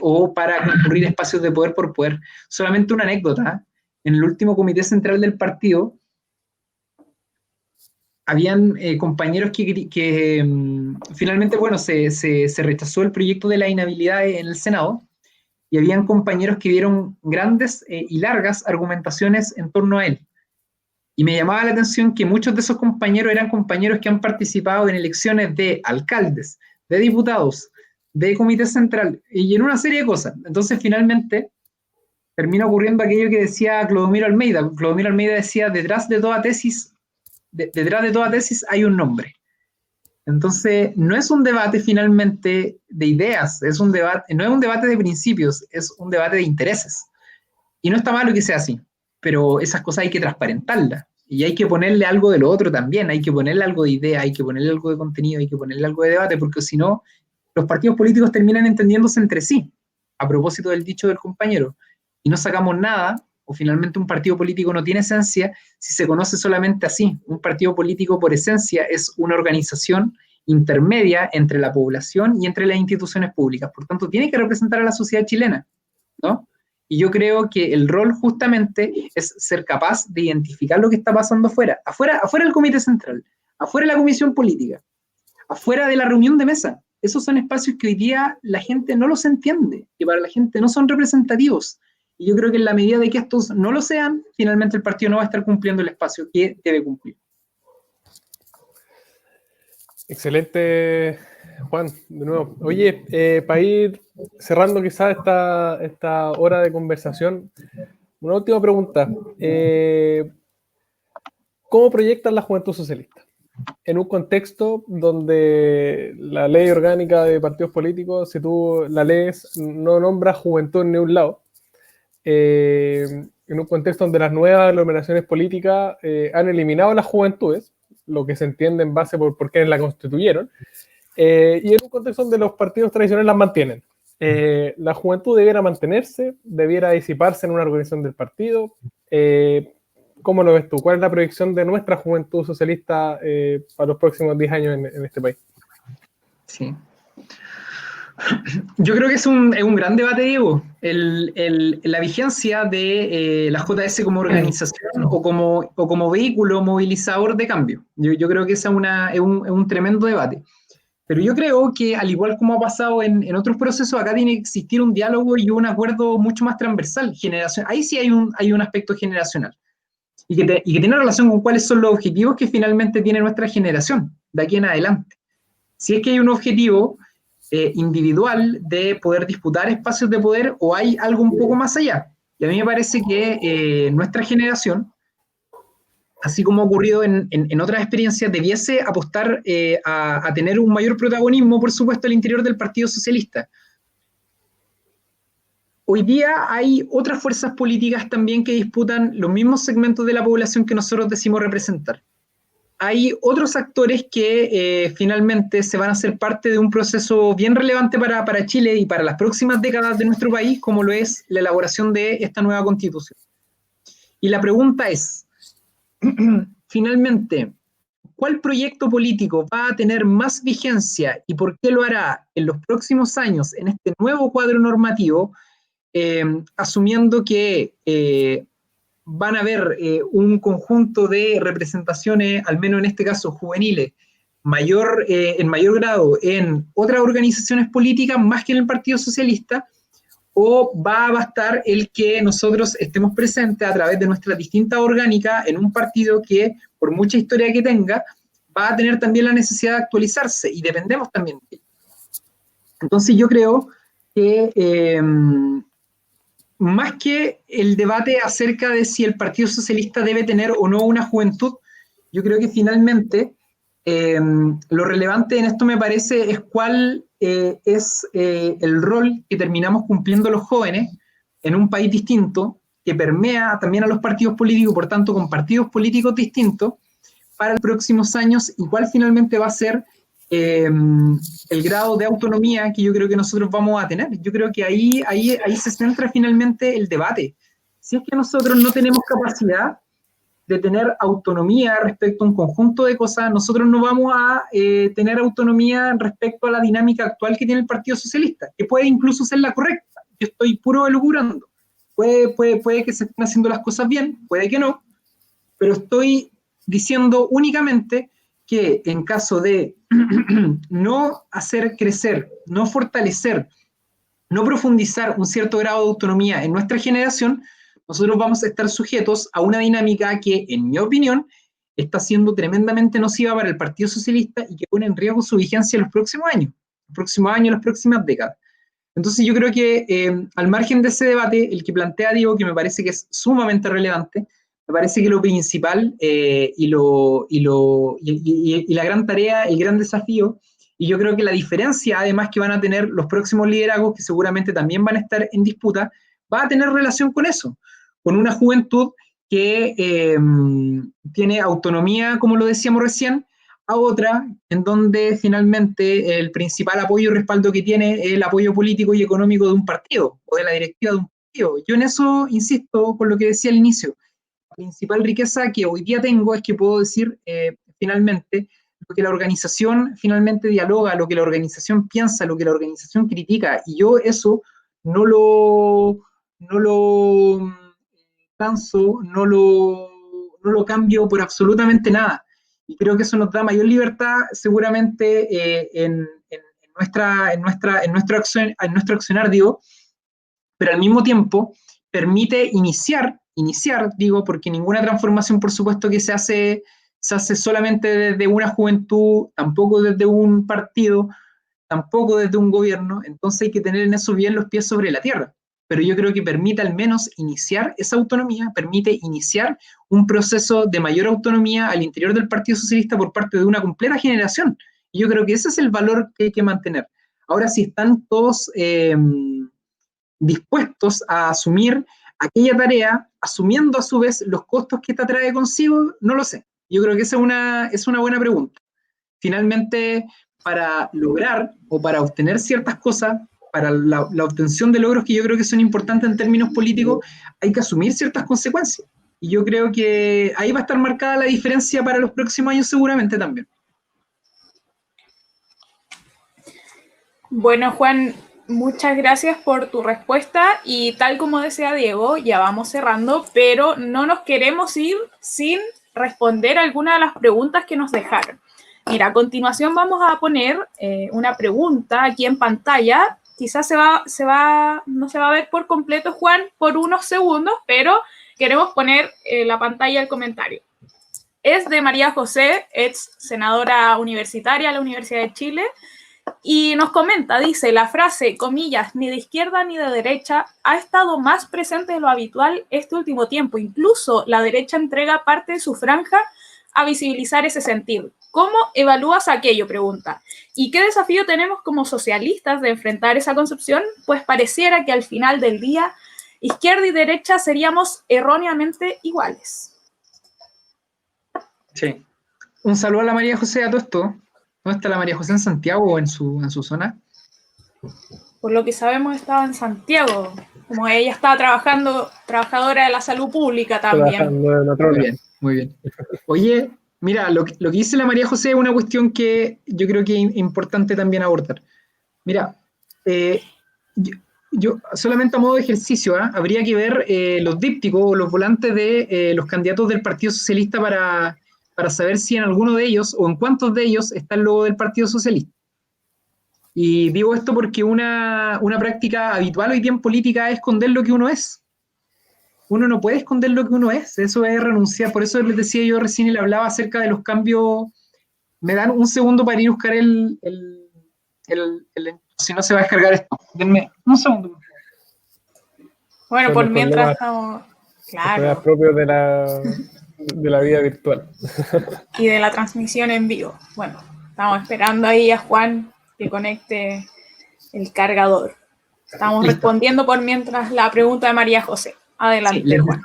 o para concurrir espacios de poder por poder. Solamente una anécdota, en el último comité central del partido, habían compañeros que finalmente, bueno, se rechazó el proyecto de la inhabilidad en el Senado, y habían compañeros que dieron grandes y largas argumentaciones en torno a él. Y me llamaba la atención que muchos de esos compañeros eran compañeros que han participado en elecciones de alcaldes, de diputados, de comité central, y en una serie de cosas. Entonces, finalmente, termina ocurriendo aquello que decía Clodomiro Almeida. Clodomiro Almeida decía, detrás de toda tesis hay un nombre. Entonces, no es un debate finalmente de ideas, no es un debate de principios, es un debate de intereses. Y no está malo que sea así, pero esas cosas hay que transparentarlas. Y hay que ponerle algo de lo otro también, hay que ponerle algo de idea, hay que ponerle algo de contenido, hay que ponerle algo de debate, porque si no, los partidos políticos terminan entendiéndose entre sí, a propósito del dicho del compañero, y no sacamos nada, o finalmente un partido político no tiene esencia si se conoce solamente así. Un partido político por esencia es una organización intermedia entre la población y entre las instituciones públicas, por tanto tiene que representar a la sociedad chilena, ¿no? Y yo creo que el rol justamente es ser capaz de identificar lo que está pasando afuera del comité central, afuera de la comisión política, afuera de la reunión de mesa. Esos son espacios que hoy día la gente no los entiende, que para la gente no son representativos. Y yo creo que en la medida de que estos no lo sean, finalmente el partido no va a estar cumpliendo el espacio que debe cumplir. Excelente, Juan, de nuevo. Oye, para ir cerrando quizás esta hora de conversación, una última pregunta. ¿Cómo proyectan la Juventud Socialista? En un contexto donde la ley orgánica de partidos políticos, si tú la lees, no nombra juventud en ningún lado. En un contexto donde las nuevas aglomeraciones políticas han eliminado las juventudes, lo que se entiende en base por qué la constituyeron, y en un contexto donde los partidos tradicionales las mantienen. La juventud debiera mantenerse, debiera disiparse en una organización del partido. ¿Cómo lo ves tú? ¿Cuál es la proyección de nuestra Juventud Socialista para los próximos 10 años en este país? Sí. Yo creo que es un gran debate, Diego, la vigencia de la JS como organización o como vehículo movilizador de cambio. Yo creo que ese es un tremendo debate. Pero yo creo que, al igual como ha pasado en otros procesos, acá tiene que existir un diálogo y un acuerdo mucho más transversal, generación. Ahí sí hay un aspecto generacional y que tiene relación con cuáles son los objetivos que finalmente tiene nuestra generación de aquí en adelante. Si es que hay un objetivo individual de poder disputar espacios de poder o hay algo un poco más allá. Y a mí me parece que nuestra generación, así como ha ocurrido en otras experiencias, debiese apostar a tener un mayor protagonismo, por supuesto, al interior del Partido Socialista. Hoy día hay otras fuerzas políticas también que disputan los mismos segmentos de la población que nosotros decimos representar. Hay otros actores que finalmente se van a hacer parte de un proceso bien relevante para Chile y para las próximas décadas de nuestro país, como lo es la elaboración de esta nueva constitución. Y la pregunta es, finalmente, ¿cuál proyecto político va a tener más vigencia y por qué lo hará en los próximos años en este nuevo cuadro normativo, asumiendo que van a haber un conjunto de representaciones, al menos en este caso juveniles, en mayor grado en otras organizaciones políticas más que en el Partido Socialista, o va a bastar el que nosotros estemos presentes a través de nuestra distinta orgánica en un partido que, por mucha historia que tenga, va a tener también la necesidad de actualizarse y dependemos también de ello. Entonces yo creo que más que el debate acerca de si el Partido Socialista debe tener o no una juventud, yo creo que finalmente lo relevante en esto me parece es cuál es el rol que terminamos cumpliendo los jóvenes en un país distinto, que permea también a los partidos políticos, por tanto con partidos políticos distintos, para los próximos años y cuál finalmente va a ser el grado de autonomía que yo creo que nosotros vamos a tener. Yo creo que ahí se centra finalmente el debate. Si es que nosotros no tenemos capacidad de tener autonomía respecto a un conjunto de cosas, nosotros no vamos a tener autonomía respecto a la dinámica actual que tiene el Partido Socialista, que puede incluso ser la correcta. Yo estoy puro elucubrando. Puede que se estén haciendo las cosas bien, puede que no, pero estoy diciendo únicamente que en caso de no hacer crecer, no fortalecer, no profundizar un cierto grado de autonomía en nuestra generación, nosotros vamos a estar sujetos a una dinámica que, en mi opinión, está siendo tremendamente nociva para el Partido Socialista y que pone en riesgo su vigencia en los próximos años, las próximas décadas. Entonces yo creo que al margen de ese debate, el que plantea Diego, que me parece que es sumamente relevante, me parece que lo principal y la gran tarea, el gran desafío, y yo creo que la diferencia además que van a tener los próximos liderazgos, que seguramente también van a estar en disputa, va a tener relación con eso, con una juventud que tiene autonomía, como lo decíamos recién, a otra en donde finalmente el principal apoyo y respaldo que tiene es el apoyo político y económico de un partido o de la directiva de un partido. Yo en eso insisto con lo que decía al inicio. La principal riqueza que hoy día tengo es que puedo decir finalmente lo que la organización finalmente dialoga, lo que la organización piensa, lo que la organización critica, y yo eso no lo canso, no lo cambio por absolutamente nada. Y creo que eso nos da mayor libertad seguramente en nuestro accionar, digo, pero al mismo tiempo permite iniciar, digo, porque ninguna transformación, por supuesto, que se hace solamente desde una juventud, tampoco desde un partido, tampoco desde un gobierno, entonces hay que tener en eso bien los pies sobre la tierra. Pero yo creo que permite al menos iniciar esa autonomía, permite iniciar un proceso de mayor autonomía al interior del Partido Socialista por parte de una completa generación. Y yo creo que ese es el valor que hay que mantener. Ahora, si están todos dispuestos a asumir aquella tarea, asumiendo a su vez los costos que esta trae consigo, no lo sé. Yo creo que esa es una buena pregunta. Finalmente, para lograr o para obtener ciertas cosas, para la obtención de logros que yo creo que son importantes en términos políticos, hay que asumir ciertas consecuencias. Y yo creo que ahí va a estar marcada la diferencia para los próximos años seguramente también. Bueno, Juan, muchas gracias por tu respuesta y tal como decía Diego, ya vamos cerrando, pero no nos queremos ir sin responder alguna de las preguntas que nos dejaron. Mira, a continuación vamos a poner una pregunta aquí en pantalla. Quizás no se va a ver por completo, Juan, por unos segundos, pero queremos poner la pantalla el comentario. Es de María José, ex senadora universitaria de la Universidad de Chile, y nos comenta, dice, la frase, comillas, ni de izquierda ni de derecha, ha estado más presente de lo habitual este último tiempo. Incluso la derecha entrega parte de su franja a visibilizar ese sentido. ¿Cómo evalúas aquello? Pregunta. ¿Y qué desafío tenemos como socialistas de enfrentar esa concepción? Pues pareciera que al final del día, izquierda y derecha seríamos erróneamente iguales. Sí. Un saludo a la María José a todo esto. ¿Dónde está la María José? ¿En Santiago o en su zona? Por lo que sabemos, estaba en Santiago. Como ella estaba trabajadora de la salud pública también. Muy bien, muy bien. Oye, mira, lo que dice la María José es una cuestión que yo creo que es importante también abordar. Mira, yo solamente a modo de ejercicio, habría que ver los dípticos o los volantes de los candidatos del Partido Socialista para saber si en alguno de ellos o en cuántos de ellos está el logo del Partido Socialista. Y digo esto porque una práctica habitual hoy día en política es esconder lo que uno es. Uno no puede esconder lo que uno es, eso es renunciar. Por eso les decía yo recién y le hablaba acerca de los cambios. Me dan un segundo para ir a buscar si no se va a descargar esto. Denme un segundo. Bueno, Son por los mientras problemas, estamos... Claro. propios de la vida virtual. Y de la transmisión en vivo. Bueno, estamos esperando ahí a Juan que conecte el cargador. Estamos Listo. respondiendo por mientras la pregunta de María José. Adelante, Sí, Juan.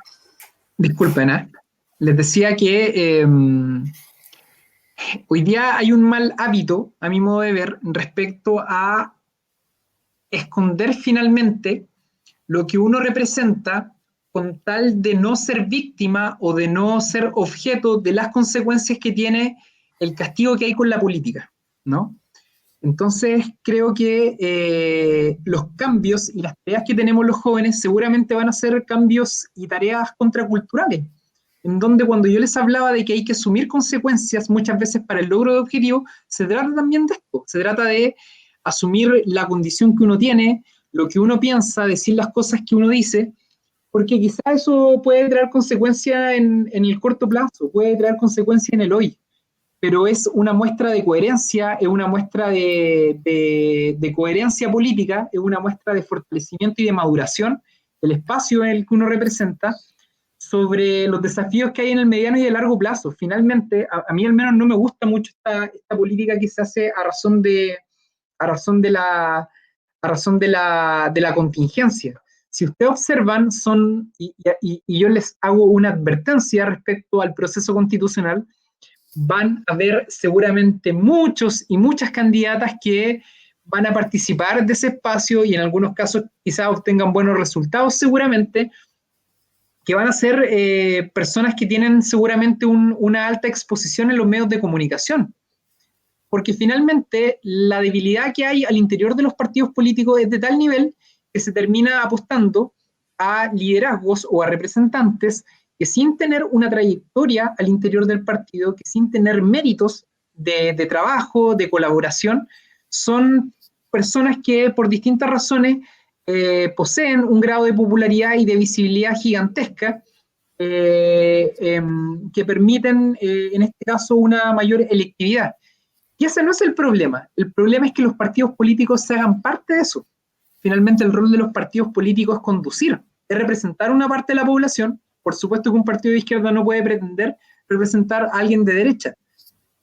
Disculpen, les decía que hoy día hay un mal hábito, a mi modo de ver, respecto a esconder finalmente lo que uno representa con tal de no ser víctima o de no ser objeto de las consecuencias que tiene el castigo que hay con la política, ¿no? Entonces, creo que los cambios y las tareas que tenemos los jóvenes seguramente van a ser cambios y tareas contraculturales, en donde cuando yo les hablaba de que hay que asumir consecuencias muchas veces para el logro de objetivos, se trata también de esto, se trata de asumir la condición que uno tiene, lo que uno piensa, decir las cosas que uno dice, porque quizá eso puede traer consecuencias en el corto plazo, puede traer consecuencias en el hoy, pero es una muestra de coherencia, es una muestra de coherencia política, es una muestra de fortalecimiento y de maduración del espacio en el que uno representa sobre los desafíos que hay en el mediano y el largo plazo. Finalmente, a mí al menos no me gusta mucho esta política que se hace a razón de la contingencia. Si ustedes observan, y yo les hago una advertencia respecto al proceso constitucional, van a haber seguramente muchos y muchas candidatas que van a participar de ese espacio y en algunos casos quizás obtengan buenos resultados seguramente, que van a ser personas que tienen seguramente una alta exposición en los medios de comunicación. Porque finalmente la debilidad que hay al interior de los partidos políticos es de tal nivel que se termina apostando a liderazgos o a representantes que sin tener una trayectoria al interior del partido, que sin tener méritos de trabajo, de colaboración, son personas que por distintas razones poseen un grado de popularidad y de visibilidad gigantesca que permiten, en este caso, una mayor electividad. Y ese no es el problema es que los partidos políticos se hagan parte de eso. Finalmente el rol de los partidos políticos es conducir, es representar una parte de la población. Por supuesto que un partido de izquierda no puede pretender representar a alguien de derecha,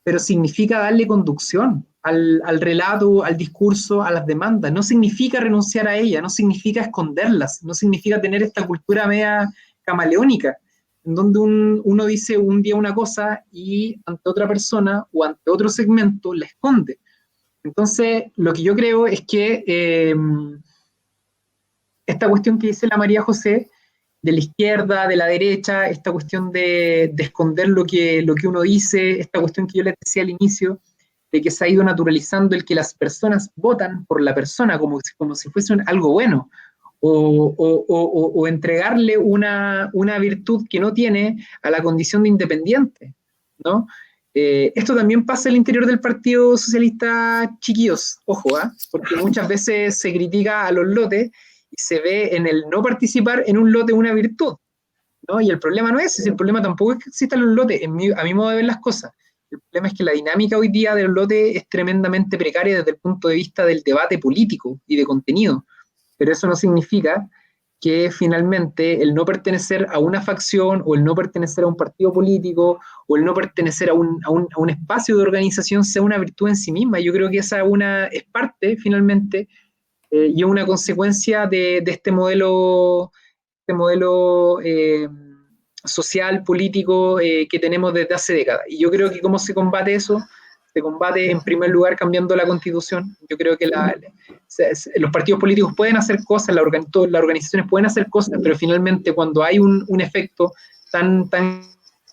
pero significa darle conducción al relato, al discurso, a las demandas. No significa renunciar a ellas, no significa esconderlas, no significa tener esta cultura media camaleónica, en donde uno dice un día una cosa y ante otra persona o ante otro segmento la esconde. Entonces, lo que yo creo es que esta cuestión que dice la María José, de la izquierda, de la derecha, esta cuestión de esconder lo que uno dice, esta cuestión que yo les decía al inicio, de que se ha ido naturalizando el que las personas votan por la persona como si fuese algo bueno, o entregarle una virtud que no tiene a la condición de independiente, ¿no? Esto también pasa al interior del Partido Socialista, chiquillos, ojo, porque muchas veces se critica a los lotes y se ve en el no participar en un lote una virtud, ¿no? Y el problema no es ese, el problema tampoco es que existan los lotes, a mi modo de ver las cosas. El problema es que la dinámica hoy día del lote es tremendamente precaria desde el punto de vista del debate político y de contenido, pero eso no significa que finalmente el no pertenecer a una facción o el no pertenecer a un partido político o el no pertenecer a un espacio de organización sea una virtud en sí misma. Yo creo que esa es parte finalmente y es una consecuencia de este modelo social, político que tenemos desde hace décadas. Y yo creo que cómo se combate eso, se combate en primer lugar cambiando la Constitución. Yo creo que los partidos políticos pueden hacer cosas, las organizaciones pueden hacer cosas, pero finalmente cuando hay un efecto tan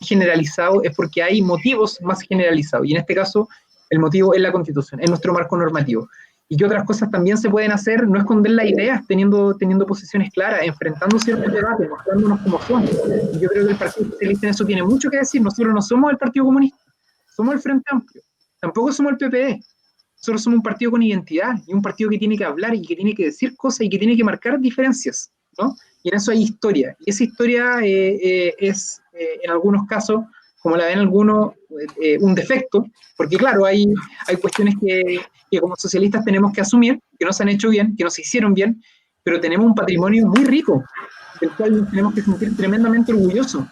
generalizado es porque hay motivos más generalizados. Y en este caso, el motivo es la Constitución, es nuestro marco normativo. Y que otras cosas también se pueden hacer, no esconder las ideas, teniendo posiciones claras, enfrentando ciertos debates, mostrándonos cómo son. Y yo creo que el Partido Socialista en eso tiene mucho que decir. Nosotros no somos el Partido Comunista, somos el Frente Amplio, tampoco somos el PPD. Nosotros somos un partido con identidad y un partido que tiene que hablar y que tiene que decir cosas y que tiene que marcar diferencias, ¿no? Y en eso hay historia. Y esa historia es, en algunos casos, como la ven algunos, un defecto, porque claro, hay cuestiones que como socialistas tenemos que asumir, que no se han hecho bien, que no se hicieron bien, pero tenemos un patrimonio muy rico, del cual nos tenemos que sentir tremendamente orgullosos.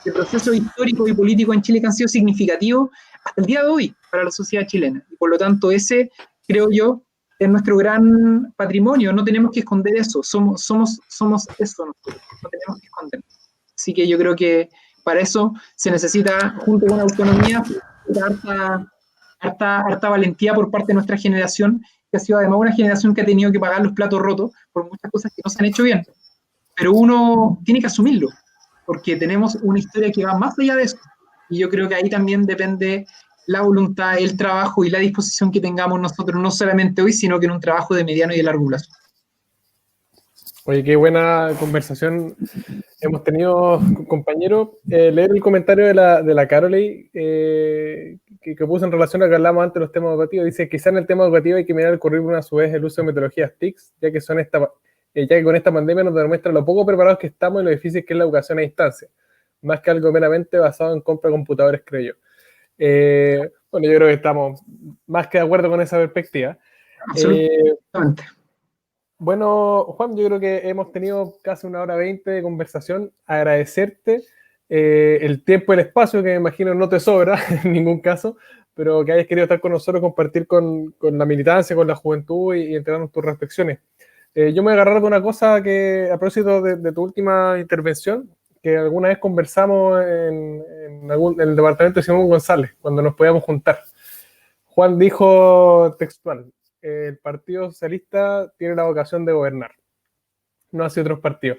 El proceso histórico y político en Chile que han sido significativos hasta el día de hoy para la sociedad chilena. Y por lo tanto, ese, creo yo, es nuestro gran patrimonio. No tenemos que esconder eso. Somos eso nosotros. No tenemos que esconder. Así que yo creo que para eso se necesita, junto con autonomía, harta valentía por parte de nuestra generación, que ha sido además una generación que ha tenido que pagar los platos rotos por muchas cosas que no se han hecho bien. Pero uno tiene que asumirlo, porque tenemos una historia que va más allá de eso. Y yo creo que ahí también depende la voluntad, el trabajo y la disposición que tengamos nosotros, no solamente hoy, sino que en un trabajo de mediano y de largo plazo. Oye, qué buena conversación hemos tenido, compañero. Leer el comentario de la Caroley que puso en relación a que hablamos antes de los temas educativos. Dice, quizá en el tema educativo hay que mirar el currículum a su vez el uso de metodologías TICS, ya que con esta pandemia nos demuestra lo poco preparados que estamos y lo difícil que es la educación a distancia, más que algo meramente basado en compra de computadores, creo yo. Bueno, yo creo que estamos más que de acuerdo con esa perspectiva. Absolutamente. Bueno, Juan, yo creo que hemos tenido casi 1 hora 20 de conversación. Agradecerte el tiempo y el espacio, que me imagino no te sobra en ningún caso, pero que hayas querido estar con nosotros, compartir con la militancia, con la juventud y entregarnos tus reflexiones. Yo me voy a agarrar de una cosa que, a propósito de tu última intervención, que alguna vez conversamos en el departamento de Simón González, cuando nos podíamos juntar. Juan dijo textual: el Partido Socialista tiene la vocación de gobernar, no hacia otros partidos.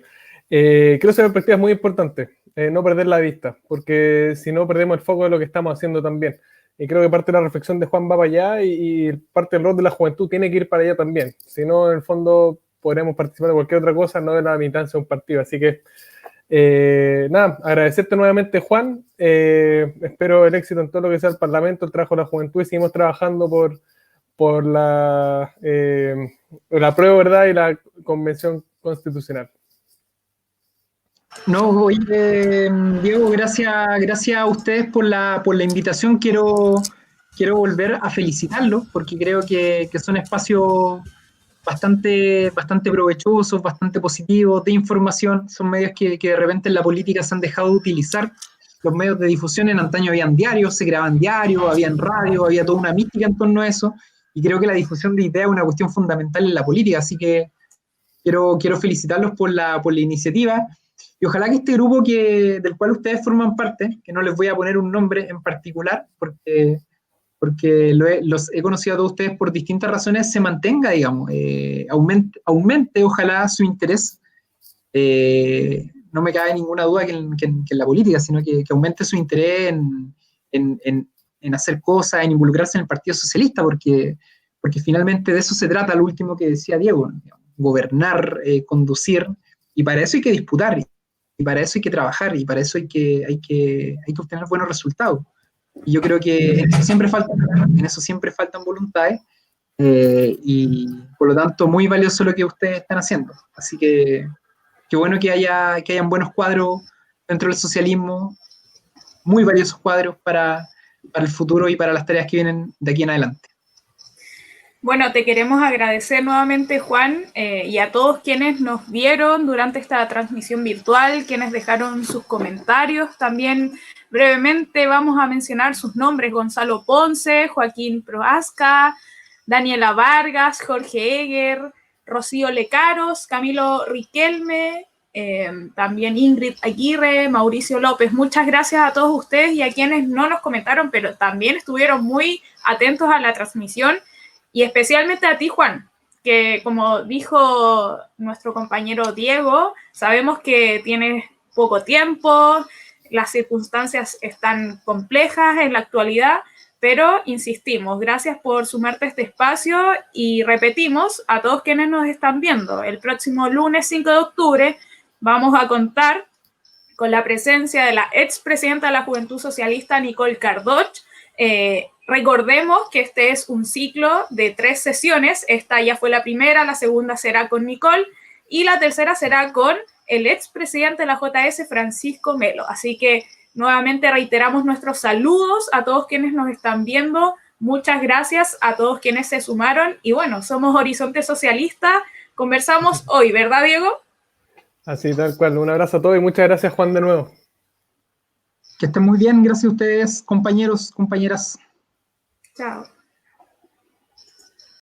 Creo que esa perspectiva es muy importante, no perder la vista, porque si no perdemos el foco de lo que estamos haciendo también. Y creo que parte de la reflexión de Juan va para allá y parte del rol de la juventud tiene que ir para allá también. Si no, en el fondo, podremos participar de cualquier otra cosa, no de la militancia de un partido. Así que, nada, agradecerte nuevamente, Juan. Espero el éxito en todo lo que sea el Parlamento, el trabajo de la juventud, y seguimos trabajando por la prueba, ¿verdad?, y la convención constitucional. No, oye, Diego, gracias a ustedes por la invitación. Quiero volver a felicitarlos, porque creo que son espacios bastante provechosos, bastante positivos, de información. Son medios que de repente en la política se han dejado de utilizar. Los medios de difusión en antaño habían diarios, se grababan diarios, habían radio, había toda una mística en torno a eso, y creo que la difusión de ideas es una cuestión fundamental en la política, así que quiero felicitarlos por la iniciativa, y ojalá que este grupo del cual ustedes forman parte, que no les voy a poner un nombre en particular, porque los he conocido a todos ustedes por distintas razones, se mantenga, digamos, aumente ojalá su interés. No me cabe ninguna duda que en la política, sino que aumente su interés en en hacer cosas, en involucrarse en el Partido Socialista, porque finalmente de eso se trata lo último que decía Diego, digamos, gobernar, conducir, y para eso hay que disputar, y para eso hay que trabajar, y para eso hay que obtener buenos resultados. Y yo creo que en eso siempre faltan voluntades, y por lo tanto muy valioso lo que ustedes están haciendo. Así que qué bueno que hayan buenos cuadros dentro del socialismo, muy valiosos cuadros para el futuro y para las tareas que vienen de aquí en adelante. Bueno, te queremos agradecer nuevamente, Juan, y a todos quienes nos vieron durante esta transmisión virtual, quienes dejaron sus comentarios. También brevemente vamos a mencionar sus nombres: Gonzalo Ponce, Joaquín Proasca, Daniela Vargas, Jorge Eger, Rocío Lecaros, Camilo Riquelme, también Ingrid Aguirre, Mauricio López. Muchas gracias a todos ustedes y a quienes no nos comentaron, pero también estuvieron muy atentos a la transmisión. Y especialmente a ti, Juan, que como dijo nuestro compañero Diego, sabemos que tienes poco tiempo, las circunstancias están complejas en la actualidad, pero insistimos, gracias por sumarte a este espacio y repetimos a todos quienes nos están viendo, el próximo lunes 5 de octubre vamos a contar con la presencia de la expresidenta de la Juventud Socialista, Nicole Cardoch. Recordemos que este es un ciclo de 3 sesiones. Esta ya fue la primera, la segunda será con Nicole y la tercera será con el expresidente de la JS, Francisco Melo. Así que nuevamente reiteramos nuestros saludos a todos quienes nos están viendo. Muchas gracias a todos quienes se sumaron. Y bueno, somos Horizonte Socialista. Conversamos hoy, ¿verdad, Diego? Así, tal cual. Un abrazo a todos y muchas gracias, Juan, de nuevo. Que estén muy bien, gracias a ustedes, compañeros, compañeras. Chao.